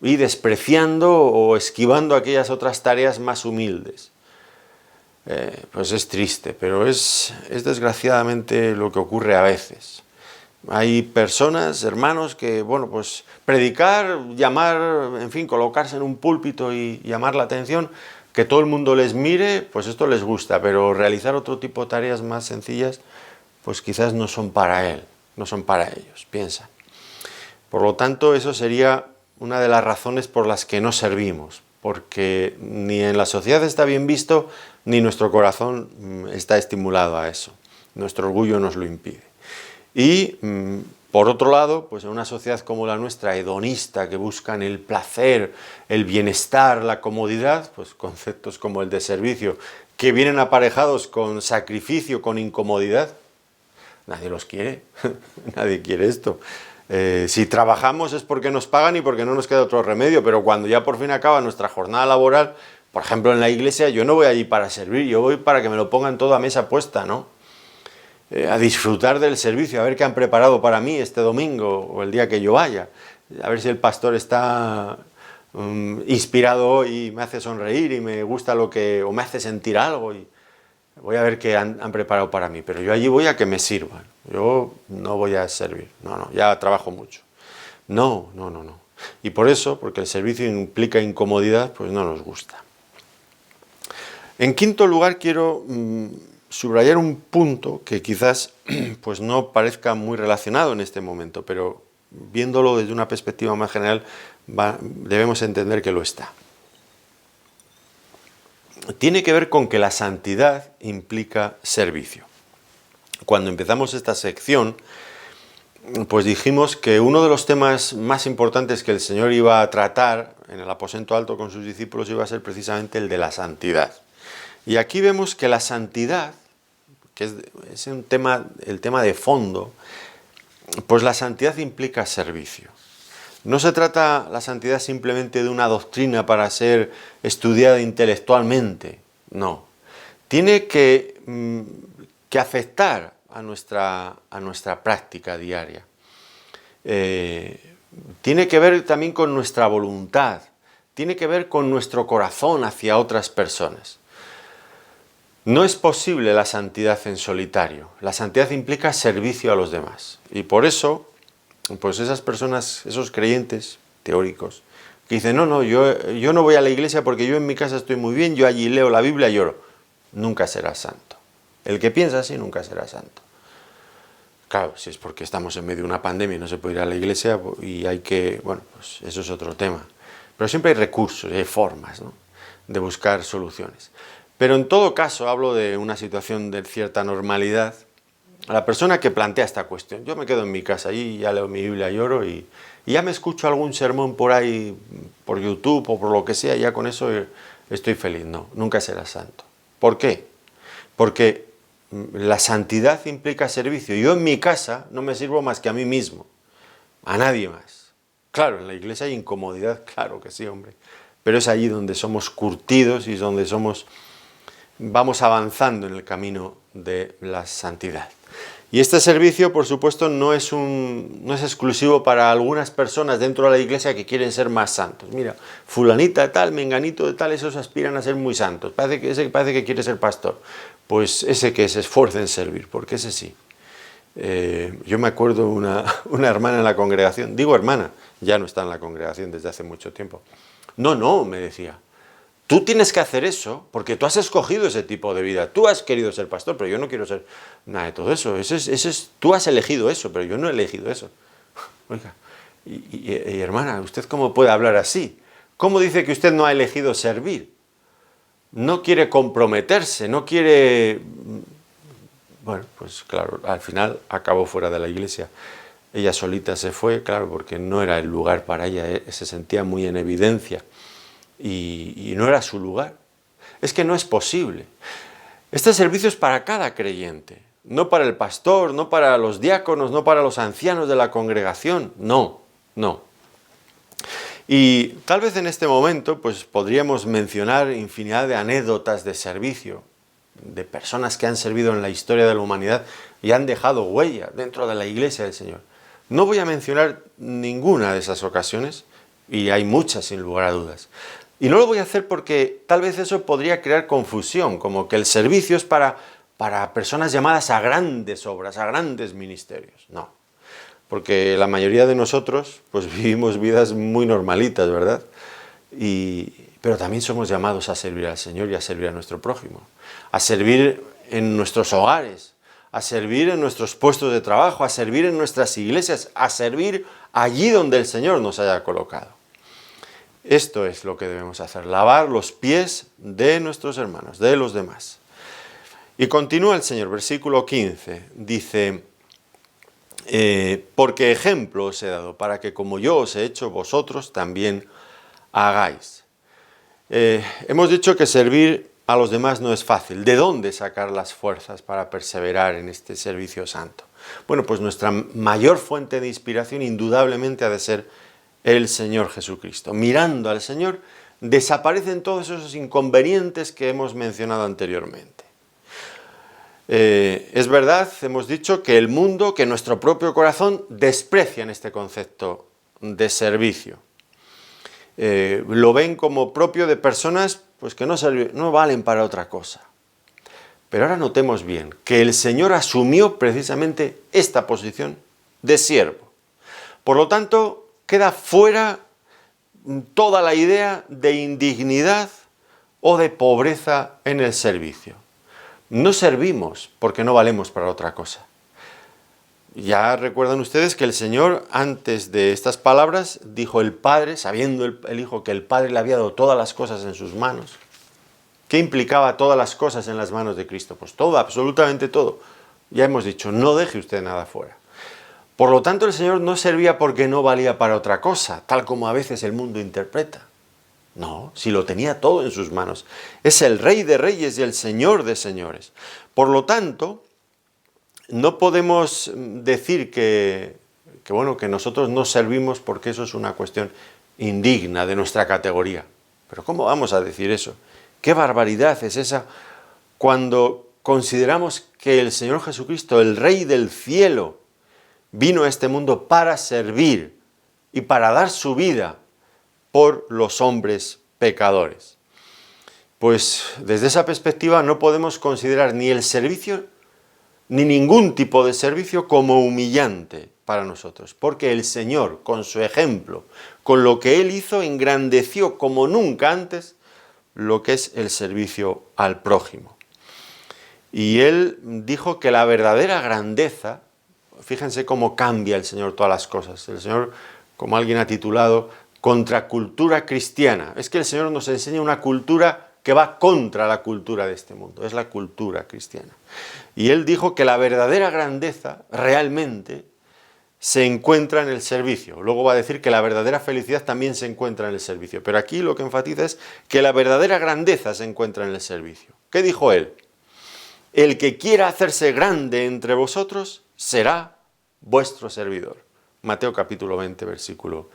y despreciando o esquivando aquellas otras tareas más humildes. Pues es triste, pero es desgraciadamente lo que ocurre a veces. Hay personas, hermanos, que, bueno, pues predicar, llamar, en fin, colocarse en un púlpito y llamar la atención, que todo el mundo les mire, pues esto les gusta, pero realizar otro tipo de tareas más sencillas, pues quizás no son para él. no son para ellos, piensan. Por lo tanto, eso sería una de las razones por las que no servimos, porque ni en la sociedad está bien visto, ni nuestro corazón está estimulado a eso. Nuestro orgullo nos lo impide. Y, por otro lado, pues en una sociedad como la nuestra, hedonista, que buscan el placer, el bienestar, la comodidad, pues conceptos como el de servicio, que vienen aparejados con sacrificio, con incomodidad, nadie los quiere, nadie quiere esto. Si trabajamos es porque nos pagan y porque no nos queda otro remedio, pero cuando ya por fin acaba nuestra jornada laboral, por ejemplo en la iglesia, yo no voy allí para servir, yo voy para que me lo pongan todo a mesa puesta, ¿no? A disfrutar del servicio, a ver qué han preparado para mí este domingo o el día que yo vaya, a ver si el pastor está inspirado hoy y me hace sonreír y me gusta o me hace sentir algo y voy a ver qué han preparado para mí, pero yo allí voy a que me sirvan, yo no voy a servir, no, ya trabajo mucho, no. Y por eso, porque el servicio implica incomodidad, pues no nos gusta. En quinto lugar quiero subrayar un punto que quizás pues no parezca muy relacionado en este momento, pero viéndolo desde una perspectiva más general debemos entender que lo está. Tiene que ver con que la santidad implica servicio. Cuando empezamos esta sección, pues dijimos que uno de los temas más importantes que el Señor iba a tratar en el aposento alto con sus discípulos iba a ser precisamente el de la santidad. Y aquí vemos que la santidad, que es el tema de fondo, pues la santidad implica servicio. No se trata la santidad simplemente de una doctrina para ser estudiada intelectualmente, no. Tiene que afectar a nuestra práctica diaria. Tiene que ver también con nuestra voluntad, tiene que ver con nuestro corazón hacia otras personas. No es posible la santidad en solitario. La santidad implica servicio a los demás. Y por eso, pues esas personas, esos creyentes teóricos, que dicen, no, yo no voy a la iglesia porque yo en mi casa estoy muy bien, yo allí leo la Biblia y lloro. Nunca será santo. El que piensa así nunca será santo. Claro, si es porque estamos en medio de una pandemia y no se puede ir a la iglesia y hay que, bueno, pues eso es otro tema. Pero siempre hay recursos, hay formas, ¿no?, de buscar soluciones. Pero en todo caso, hablo de una situación de cierta normalidad. A la persona que plantea esta cuestión, yo me quedo en mi casa y ya leo mi Biblia, lloro y ya me escucho algún sermón por ahí, por YouTube o por lo que sea, ya con eso estoy feliz. No, nunca será santo. ¿Por qué? Porque la santidad implica servicio. Yo en mi casa no me sirvo más que a mí mismo, a nadie más. Claro, en la iglesia hay incomodidad, claro que sí, hombre, pero es allí donde somos curtidos y donde vamos avanzando en el camino de la santidad. Y este servicio, por supuesto, no es exclusivo para algunas personas dentro de la iglesia que quieren ser más santos. Mira, fulanita de tal, menganito de tal, esos aspiran a ser muy santos. Ese parece que quiere ser pastor. Pues ese que se esfuerce en servir, porque ese sí. Yo me acuerdo una hermana en la congregación, digo hermana, ya no está en la congregación desde hace mucho tiempo. No, me decía. Tú tienes que hacer eso porque tú has escogido ese tipo de vida. Tú has querido ser pastor, pero yo no quiero ser nada de todo eso. Tú has elegido eso, pero yo no he elegido eso. Oiga, y hermana, ¿usted cómo puede hablar así? ¿Cómo dice que usted no ha elegido servir? No quiere comprometerse, no quiere... Bueno, pues claro, al final acabó fuera de la iglesia. Ella solita se fue, claro, porque no era el lugar para ella, se sentía muy en evidencia. Y no era su lugar. Es que no es posible. Este servicio es para cada creyente, no para el pastor, no para los diáconos, no para los ancianos de la congregación, no. Y tal vez en este momento pues podríamos mencionar infinidad de anécdotas de servicio, de personas que han servido en la historia de la humanidad y han dejado huella dentro de la iglesia del Señor. No voy a mencionar ninguna de esas ocasiones, y hay muchas sin lugar a dudas. Y no lo voy a hacer porque tal vez eso podría crear confusión, como que el servicio es para personas llamadas a grandes obras, a grandes ministerios. No, porque la mayoría de nosotros pues vivimos vidas muy normalitas, ¿verdad? Pero también somos llamados a servir al Señor y a servir a nuestro prójimo, a servir en nuestros hogares, a servir en nuestros puestos de trabajo, a servir en nuestras iglesias, a servir allí donde el Señor nos haya colocado. Esto es lo que debemos hacer, lavar los pies de nuestros hermanos, de los demás. Y continúa el Señor, versículo 15, dice, porque ejemplo os he dado, para que como yo os he hecho, vosotros también hagáis. Hemos dicho que servir a los demás no es fácil. ¿De dónde sacar las fuerzas para perseverar en este servicio santo? Bueno, pues nuestra mayor fuente de inspiración indudablemente ha de ser el Señor Jesucristo. Mirando al Señor, desaparecen todos esos inconvenientes que hemos mencionado anteriormente. Es verdad, hemos dicho, que el mundo, que nuestro propio corazón desprecian este concepto de servicio. Lo ven como propio de personas pues, que no valen para otra cosa. Pero ahora notemos bien que el Señor asumió precisamente esta posición de siervo. Por lo tanto, queda fuera toda la idea de indignidad o de pobreza en el servicio. No servimos porque no valemos para otra cosa. Ya recuerdan ustedes que el Señor, antes de estas palabras, dijo el Padre, sabiendo el Hijo que el Padre le había dado todas las cosas en sus manos. ¿Qué implicaba todas las cosas en las manos de Cristo? Pues todo, absolutamente todo. Ya hemos dicho, no deje usted nada fuera. Por lo tanto, el Señor no servía porque no valía para otra cosa, tal como a veces el mundo interpreta. No, si lo tenía todo en sus manos. Es el Rey de Reyes y el Señor de Señores. Por lo tanto, no podemos decir que nosotros no servimos porque eso es una cuestión indigna de nuestra categoría. Pero ¿cómo vamos a decir eso? ¿Qué barbaridad es esa cuando consideramos que el Señor Jesucristo, el Rey del cielo, vino a este mundo para servir y para dar su vida por los hombres pecadores? Pues desde esa perspectiva no podemos considerar ni el servicio ni ningún tipo de servicio como humillante para nosotros, porque el Señor, con su ejemplo, con lo que Él hizo, engrandeció como nunca antes lo que es el servicio al prójimo. Y Él dijo que la verdadera grandeza, fíjense cómo cambia el Señor todas las cosas. El Señor, como alguien ha titulado, contracultura cristiana. Es que el Señor nos enseña una cultura que va contra la cultura de este mundo, es la cultura cristiana. Y Él dijo que la verdadera grandeza realmente se encuentra en el servicio. Luego va a decir que la verdadera felicidad también se encuentra en el servicio. Pero aquí lo que enfatiza es que la verdadera grandeza se encuentra en el servicio. ¿Qué dijo Él? El que quiera hacerse grande entre vosotros será vuestro servidor. Mateo capítulo 20, versículo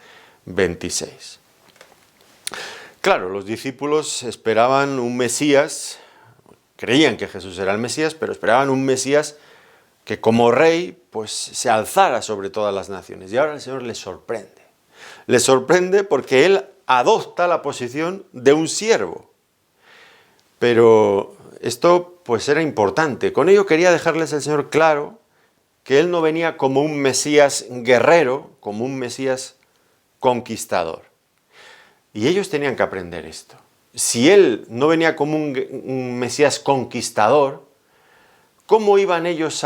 26. Claro, los discípulos esperaban un Mesías, creían que Jesús era el Mesías, pero esperaban un Mesías que como rey pues se alzara sobre todas las naciones. Y ahora el Señor les sorprende. Les sorprende porque Él adopta la posición de un siervo. Pero esto pues era importante. Con ello quería dejarles el Señor claro que Él no venía como un Mesías guerrero, como un Mesías conquistador. Y ellos tenían que aprender esto. Si Él no venía como un Mesías conquistador, ¿cómo iban ellos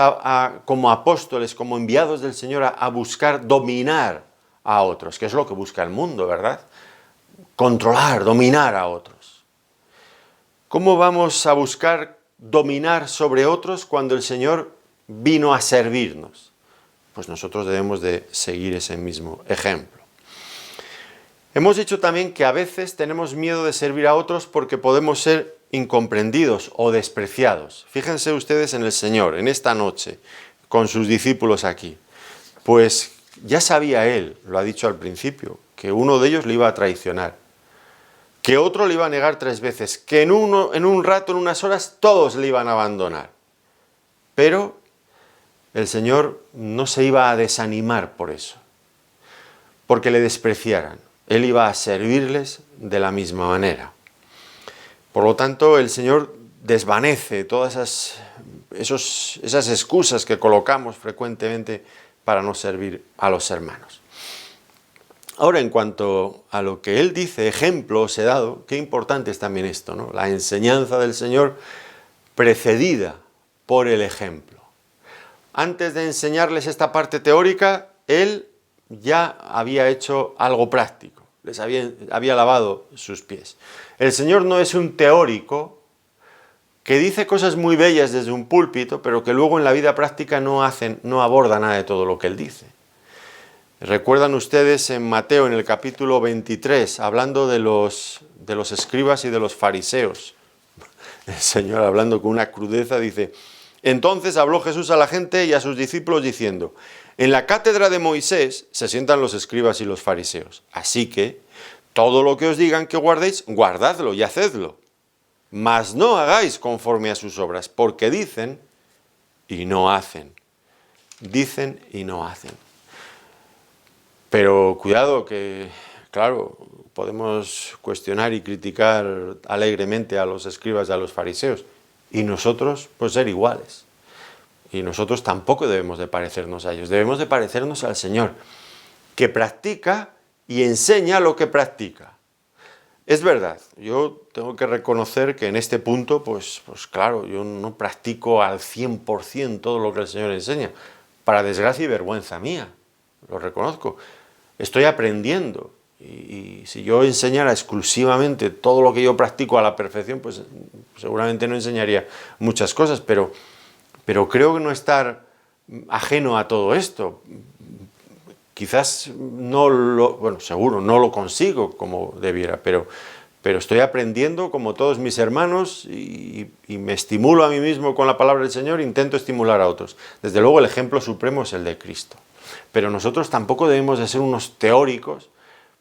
como apóstoles, como enviados del Señor a buscar dominar a otros? Que es lo que busca el mundo, ¿verdad? Controlar, dominar a otros. ¿Cómo vamos a buscar dominar sobre otros cuando el Señor vino a servirnos? Pues nosotros debemos de seguir ese mismo ejemplo. Hemos dicho también que a veces tenemos miedo de servir a otros porque podemos ser incomprendidos o despreciados. Fíjense ustedes en el Señor, en esta noche, con sus discípulos aquí. Pues ya sabía Él, lo ha dicho al principio, que uno de ellos le iba a traicionar, que otro le iba a negar 3 veces, que en un rato, en unas horas, todos le iban a abandonar. Pero el Señor no se iba a desanimar por eso, porque le despreciaran. Él iba a servirles de la misma manera. Por lo tanto, el Señor desvanece todas esas excusas que colocamos frecuentemente para no servir a los hermanos. Ahora, en cuanto a lo que Él dice, ejemplo os he dado, qué importante es también esto, ¿no? La enseñanza del Señor precedida por el ejemplo. antes de enseñarles esta parte teórica, Él ya había hecho algo práctico, les había lavado sus pies. El Señor no es un teórico que dice cosas muy bellas desde un púlpito, pero que luego en la vida práctica no aborda nada de todo lo que Él dice. ¿Recuerdan ustedes en Mateo, en el capítulo 23, hablando de los escribas y de los fariseos? El Señor, hablando con una crudeza, dice: entonces habló Jesús a la gente y a sus discípulos diciendo: en la cátedra de Moisés se sientan los escribas y los fariseos. Así que todo lo que os digan que guardéis, guardadlo y hacedlo. Mas no hagáis conforme a sus obras, porque dicen y no hacen. Dicen y no hacen. Pero cuidado que, claro, podemos cuestionar y criticar alegremente a los escribas y a los fariseos, y nosotros, pues, ser iguales. Y nosotros tampoco debemos de parecernos a ellos, debemos de parecernos al Señor, que practica y enseña lo que practica. Es verdad, yo tengo que reconocer que en este punto, pues claro, yo no practico al 100% todo lo que el Señor enseña, para desgracia y vergüenza mía, lo reconozco. Estoy aprendiendo, y si yo enseñara exclusivamente todo lo que yo practico a la perfección, pues seguramente no enseñaría muchas cosas, pero creo que no estar ajeno a todo esto. Quizás seguro no lo consigo como debiera, pero estoy aprendiendo como todos mis hermanos y me estimulo a mí mismo con la palabra del Señor, intento estimular a otros. Desde luego el ejemplo supremo es el de Cristo. Pero nosotros tampoco debemos de ser unos teóricos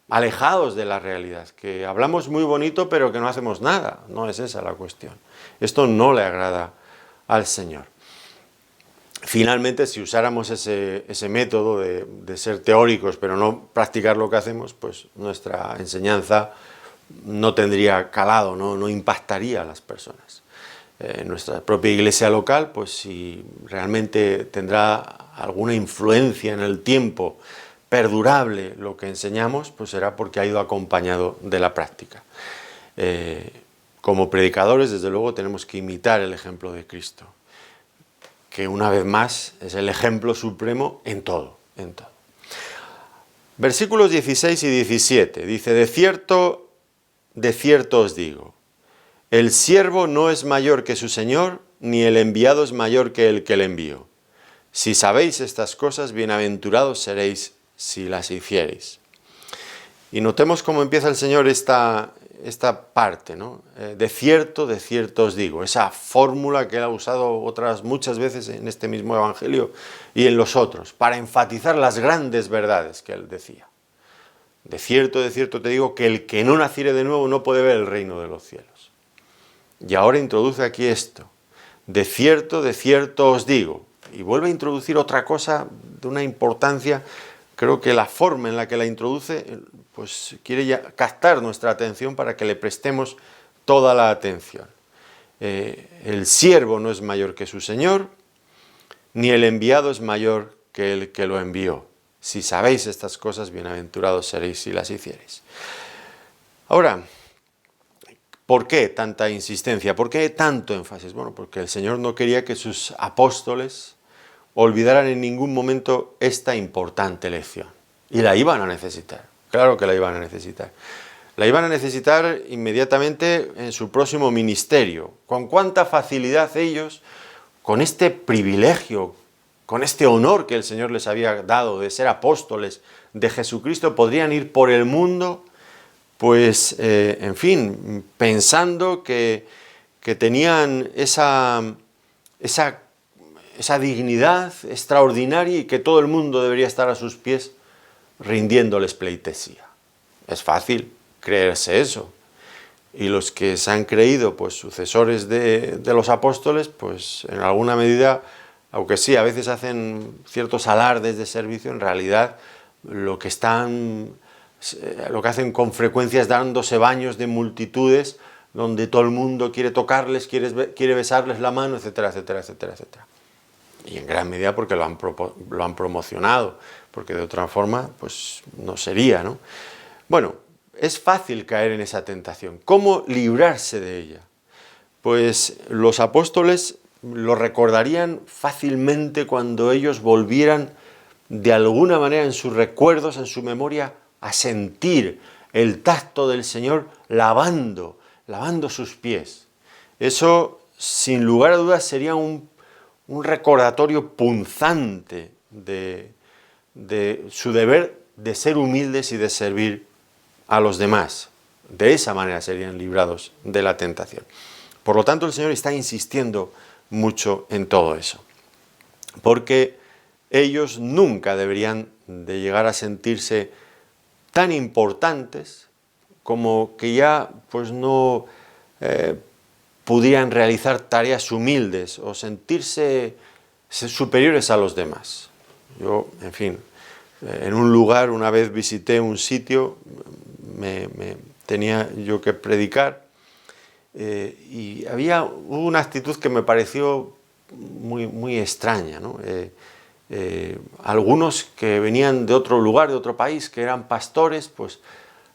alejados de la realidad, que hablamos muy bonito pero que no hacemos nada. No es esa la cuestión. Esto no le agrada al Señor. Finalmente, si usáramos ese método de ser teóricos pero no practicar lo que hacemos, pues nuestra enseñanza no tendría calado, no impactaría a las personas. Nuestra propia iglesia local, pues si realmente tendrá alguna influencia en el tiempo perdurable lo que enseñamos, pues será porque ha ido acompañado de la práctica. Como predicadores, desde luego, tenemos que imitar el ejemplo de Cristo, que una vez más es el ejemplo supremo en todo, en todo. Versículos 16 y 17, dice: de cierto os digo, el siervo no es mayor que su Señor, ni el enviado es mayor que el que le envió. Si sabéis estas cosas, bienaventurados seréis si las hiciereis. Y notemos cómo empieza el Señor esta parte, ¿no? De cierto os digo, esa fórmula que Él ha usado otras muchas veces en este mismo Evangelio y en los otros, para enfatizar las grandes verdades que Él decía. De cierto te digo que el que no naciere de nuevo no puede ver el reino de los cielos. Y ahora introduce aquí esto: de cierto os digo. Y vuelve a introducir otra cosa de una importancia. Creo que la forma en la que la introduce, pues quiere ya captar nuestra atención para que le prestemos toda la atención. El siervo no es mayor que su Señor, ni el enviado es mayor que el que lo envió. Si sabéis estas cosas, bienaventurados seréis si las hiciereis. Ahora, ¿por qué tanta insistencia? ¿Por qué tanto énfasis? Bueno, porque el Señor no quería que sus apóstoles olvidaran en ningún momento esta importante lección. Y la iban a necesitar, claro que la iban a necesitar. La iban a necesitar inmediatamente en su próximo ministerio. Con cuánta facilidad ellos, con este privilegio, con este honor que el Señor les había dado de ser apóstoles de Jesucristo, podrían ir por el mundo, pues, en fin, pensando que tenían esa dignidad extraordinaria y que todo el mundo debería estar a sus pies rindiéndoles pleitesía. Es fácil creerse eso. Y los que se han creído, pues, sucesores de los apóstoles, pues en alguna medida, aunque sí, a veces hacen ciertos alardes de servicio, en realidad lo que hacen con frecuencia es dándose baños de multitudes donde todo el mundo quiere tocarles, quiere besarles la mano, etcétera, etcétera, etcétera, etcétera. Y en gran medida porque lo han promocionado, porque de otra forma pues no sería, ¿no? Bueno, es fácil caer en esa tentación. ¿Cómo librarse de ella? Pues los apóstoles lo recordarían fácilmente cuando ellos volvieran de alguna manera en sus recuerdos, en su memoria, a sentir el tacto del Señor lavando sus pies. Eso, sin lugar a dudas, sería un recordatorio punzante de su deber de ser humildes y de servir a los demás. De esa manera serían librados de la tentación. Por lo tanto, el Señor está insistiendo mucho en todo eso, porque ellos nunca deberían de llegar a sentirse tan importantes como que ya pues no pudieran realizar tareas humildes o sentirse superiores a los demás. Yo, en fin, en un lugar una vez visité un sitio, tenía yo que predicar, y hubo una actitud que me pareció muy extraña, ¿no? Algunos que venían de otro lugar, de otro país, que eran pastores, pues,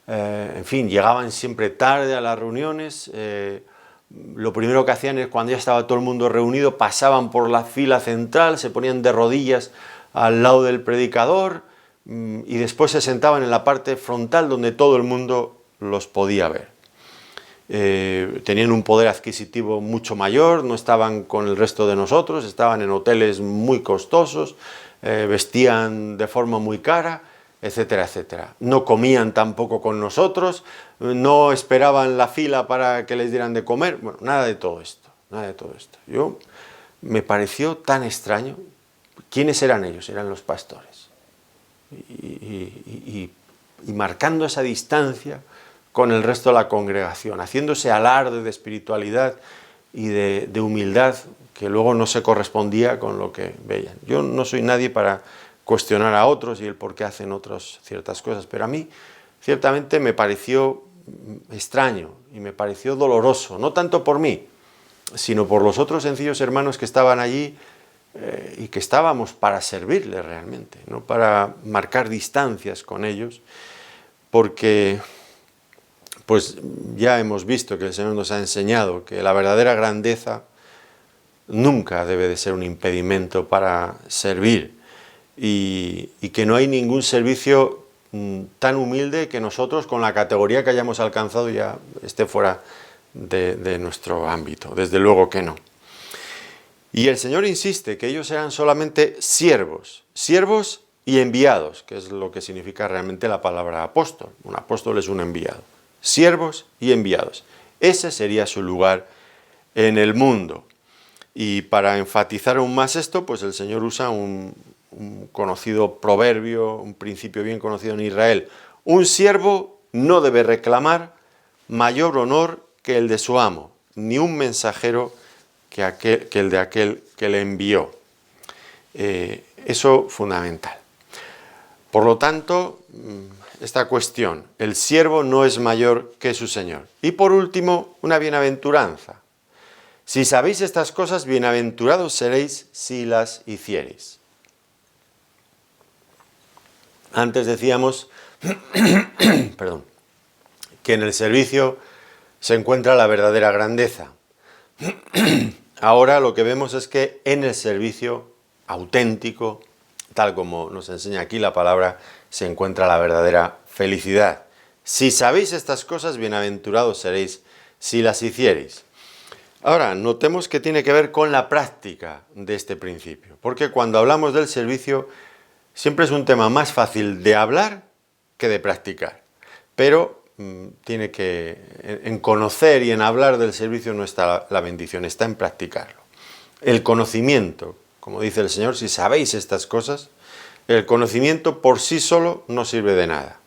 en fin, llegaban siempre tarde a las reuniones. Lo primero que hacían es, cuando ya estaba todo el mundo reunido, pasaban por la fila central, se ponían de rodillas al lado del predicador, y después se sentaban en la parte frontal donde todo el mundo los podía ver. Tenían un poder adquisitivo mucho mayor, no estaban con el resto de nosotros, estaban en hoteles muy costosos, vestían de forma muy cara, etcétera, etcétera. No comían tampoco con nosotros, no esperaban la fila para que les dieran de comer, bueno, nada de todo esto, nada de todo esto. Me pareció tan extraño. ¿Quiénes eran ellos? Eran los pastores. Y marcando esa distancia con el resto de la congregación, haciéndose alarde de espiritualidad y de humildad que luego no se correspondía con lo que veían. Yo no soy nadie para cuestionar a otros y el por qué hacen otros ciertas cosas, pero a mí ciertamente me pareció extraño y me pareció doloroso, no tanto por mí, sino por los otros sencillos hermanos que estaban allí y que estábamos para servirles realmente, no para marcar distancias con ellos, porque pues ya hemos visto que el Señor nos ha enseñado que la verdadera grandeza nunca debe de ser un impedimento para servir, y que no hay ningún servicio tan humilde que nosotros, con la categoría que hayamos alcanzado, ya esté fuera de nuestro ámbito. Desde luego que no. Y el Señor insiste que ellos eran solamente siervos y enviados, que es lo que significa realmente la palabra apóstol. Un apóstol es un enviado. Siervos y enviados. Ese sería su lugar en el mundo. Y para enfatizar aún más esto, pues el Señor usa un conocido proverbio, un principio bien conocido en Israel. Un siervo no debe reclamar mayor honor que el de su amo, ni un mensajero que el de aquel que le envió. Eso fundamental. Por lo tanto, esta cuestión, el siervo no es mayor que su Señor. Y por último, una bienaventuranza. Si sabéis estas cosas, bienaventurados seréis si las hiciereis. Antes decíamos perdón, que en el servicio se encuentra la verdadera grandeza. Ahora lo que vemos es que en el servicio auténtico, tal como nos enseña aquí la palabra, se encuentra la verdadera felicidad. Si sabéis estas cosas, bienaventurados seréis si las hiciereis. Ahora, notemos que tiene que ver con la práctica de este principio, porque cuando hablamos del servicio, siempre es un tema más fácil de hablar que de practicar, pero en conocer y en hablar del servicio no está la bendición, está en practicarlo. El conocimiento, como dice el Señor, si sabéis estas cosas, el conocimiento por sí solo no sirve de nada.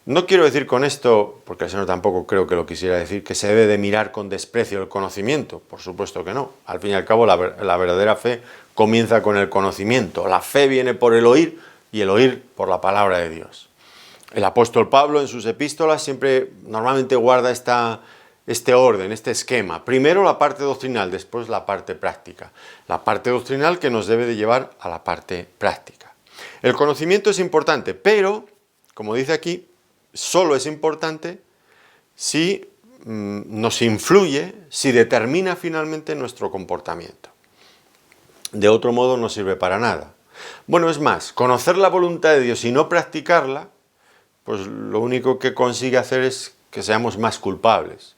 No quiero decir con esto, porque el Señor tampoco creo que lo quisiera decir, que se debe de mirar con desprecio el conocimiento. Por supuesto que no. Al fin y al cabo, la verdadera fe comienza con el conocimiento. La fe viene por el oír y el oír por la palabra de Dios. El apóstol Pablo en sus epístolas siempre normalmente guarda este orden, este esquema. Primero la parte doctrinal, después la parte práctica. La parte doctrinal que nos debe de llevar a la parte práctica. El conocimiento es importante, pero, como dice aquí, solo es importante si nos influye, si determina finalmente nuestro comportamiento. De otro modo no sirve para nada. Bueno, es más, conocer la voluntad de Dios y no practicarla, pues lo único que consigue hacer es que seamos más culpables.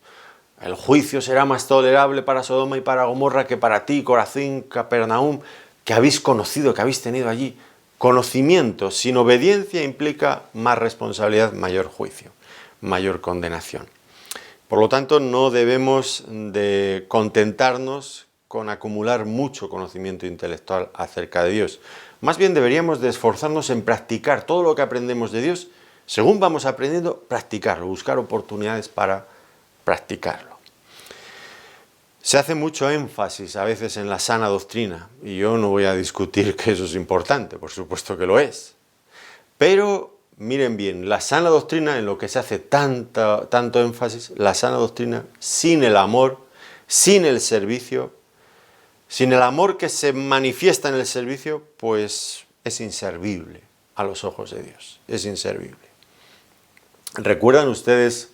El juicio será más tolerable para Sodoma y para Gomorra que para ti, Corazín, Capernaum, que habéis conocido, que habéis tenido allí. Conocimiento sin obediencia implica más responsabilidad, mayor juicio, mayor condenación. Por lo tanto, no debemos de contentarnos con acumular mucho conocimiento intelectual acerca de Dios. Más bien deberíamos de esforzarnos en practicar todo lo que aprendemos de Dios. Según vamos aprendiendo, practicarlo, buscar oportunidades para practicarlo. Se hace mucho énfasis a veces en la sana doctrina, y yo no voy a discutir que eso es importante, por supuesto que lo es. Pero miren bien, la sana doctrina, en lo que se hace tanto énfasis, la sana doctrina sin el amor, sin el servicio, sin el amor que se manifiesta en el servicio, pues es inservible a los ojos de Dios, es inservible. ¿Recuerdan ustedes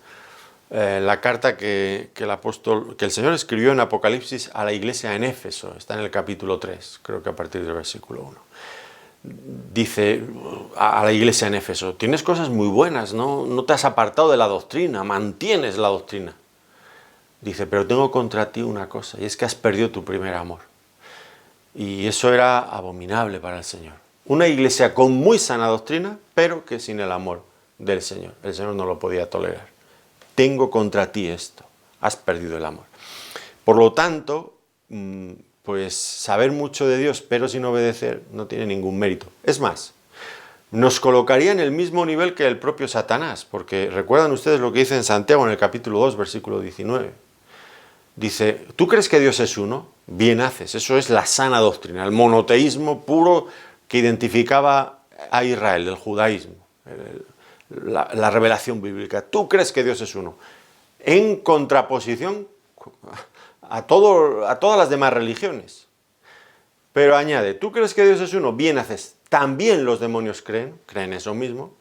la carta que el Señor escribió en Apocalipsis a la iglesia en Éfeso? Está en el capítulo 3, creo que a partir del versículo 1. Dice a la iglesia en Éfeso: tienes cosas muy buenas, no te has apartado de la doctrina, mantienes la doctrina. Dice, pero tengo contra ti una cosa, y es que has perdido tu primer amor. Y eso era abominable para el Señor. Una iglesia con muy sana doctrina, pero que sin el amor del Señor. El Señor no lo podía tolerar. Tengo contra ti esto, has perdido el amor. Por lo tanto, pues saber mucho de Dios, pero sin obedecer, no tiene ningún mérito. Es más, nos colocaría en el mismo nivel que el propio Satanás, porque recuerdan ustedes lo que dice en Santiago en el capítulo 2, versículo 19. Dice, ¿tú crees que Dios es uno? Bien haces, eso es la sana doctrina, el monoteísmo puro que identificaba a Israel, el judaísmo, la revelación bíblica. ¿Tú crees que Dios es uno? En contraposición a todas las demás religiones. Pero añade, ¿tú crees que Dios es uno? Bien haces. También los demonios creen eso mismo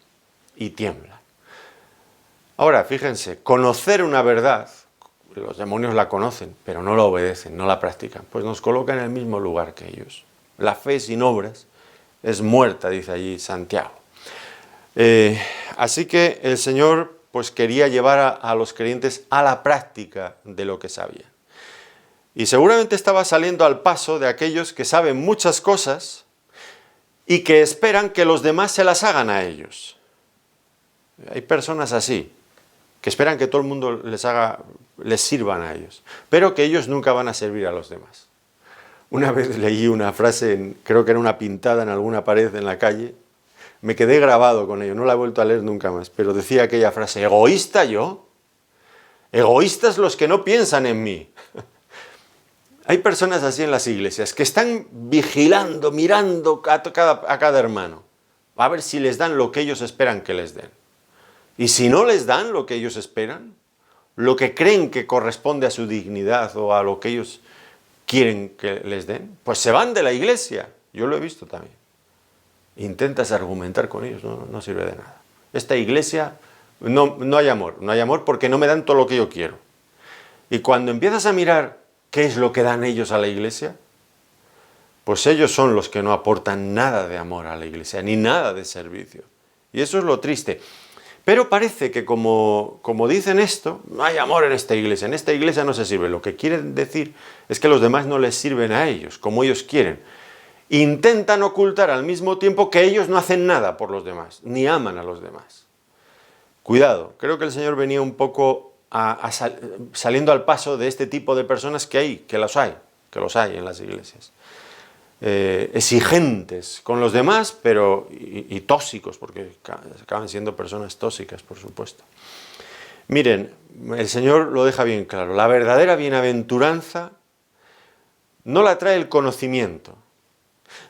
y tiemblan. Ahora, fíjense, conocer una verdad, los demonios la conocen, pero no la obedecen, no la practican, pues nos coloca en el mismo lugar que ellos. La fe sin obras es muerta, dice allí Santiago. Así que el Señor pues quería llevar a los creyentes a la práctica de lo que sabían. Y seguramente estaba saliendo al paso de aquellos que saben muchas cosas y que esperan que los demás se las hagan a ellos. Hay personas así, que esperan que todo el mundo les sirvan a ellos, pero que ellos nunca van a servir a los demás. Una vez leí una frase, creo que era una pintada en alguna pared en la calle, me quedé grabado con ello, no la he vuelto a leer nunca más, pero decía aquella frase, ¿egoísta yo? Egoístas los que no piensan en mí. Hay personas así en las iglesias que están vigilando, mirando a cada hermano, a ver si les dan lo que ellos esperan que les den. Y si no les dan lo que ellos esperan, lo que creen que corresponde a su dignidad o a lo que ellos quieren que les den, pues se van de la iglesia. Yo lo he visto también. Intentas argumentar con ellos, no sirve de nada. Esta iglesia, no hay amor porque no me dan todo lo que yo quiero. Y cuando empiezas a mirar qué es lo que dan ellos a la iglesia, pues ellos son los que no aportan nada de amor a la iglesia, ni nada de servicio. Y eso es lo triste. Pero parece que como dicen esto, no hay amor en esta iglesia no se sirve. Lo que quieren decir es que los demás no les sirven a ellos, como ellos quieren. Intentan ocultar al mismo tiempo que ellos no hacen nada por los demás, ni aman a los demás. Cuidado, creo que el Señor venía un poco saliendo al paso de este tipo de personas que los hay en las iglesias. Exigentes con los demás, pero y tóxicos, porque acaban siendo personas tóxicas, por supuesto. Miren, el Señor lo deja bien claro, la verdadera bienaventuranza no la trae el conocimiento,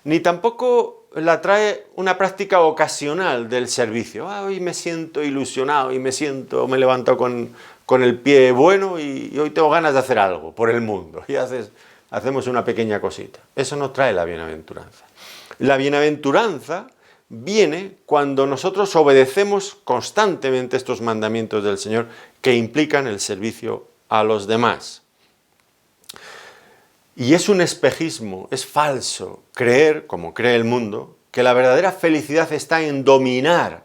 ni tampoco la trae una práctica ocasional del servicio. Hoy me siento ilusionado y me he levantado con el pie bueno y hoy tengo ganas de hacer algo por el mundo. Y hacemos una pequeña cosita. Eso no trae la bienaventuranza. La bienaventuranza viene cuando nosotros obedecemos constantemente estos mandamientos del Señor que implican el servicio a los demás. Y es un espejismo, es falso creer, como cree el mundo, que la verdadera felicidad está en dominar,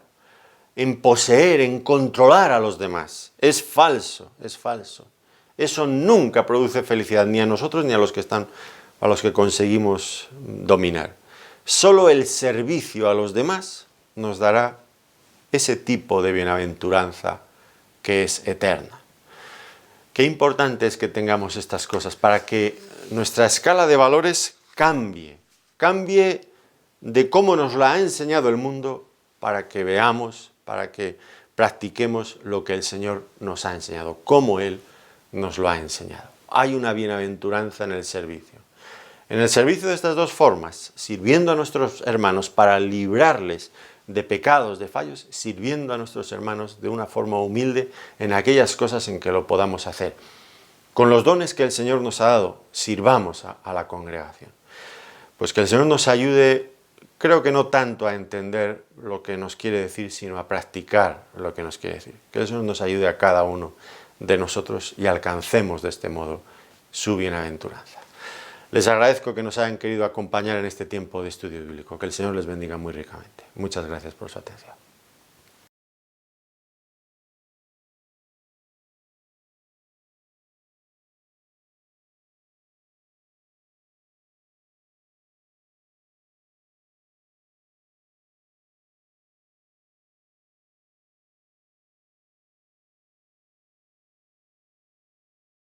en poseer, en controlar a los demás. Es falso, es falso. Eso nunca produce felicidad, ni a nosotros ni a los que conseguimos dominar. Solo el servicio a los demás nos dará ese tipo de bienaventuranza que es eterna. Qué importante es que tengamos estas cosas para que nuestra escala de valores cambie de cómo nos la ha enseñado el mundo, para que veamos, para que practiquemos lo que el Señor nos ha enseñado, cómo Él nos lo ha enseñado. Hay una bienaventuranza en el servicio. En el servicio de estas dos formas, sirviendo a nuestros hermanos para librarles de pecados, de fallos, sirviendo a nuestros hermanos de una forma humilde en aquellas cosas en que lo podamos hacer. Con los dones que el Señor nos ha dado, sirvamos a la congregación. Pues que el Señor nos ayude, creo que no tanto a entender lo que nos quiere decir, sino a practicar lo que nos quiere decir. Que el Señor nos ayude a cada uno de nosotros y alcancemos de este modo su bienaventuranza. Les agradezco que nos hayan querido acompañar en este tiempo de estudio bíblico. Que el Señor les bendiga muy ricamente. Muchas gracias por su atención.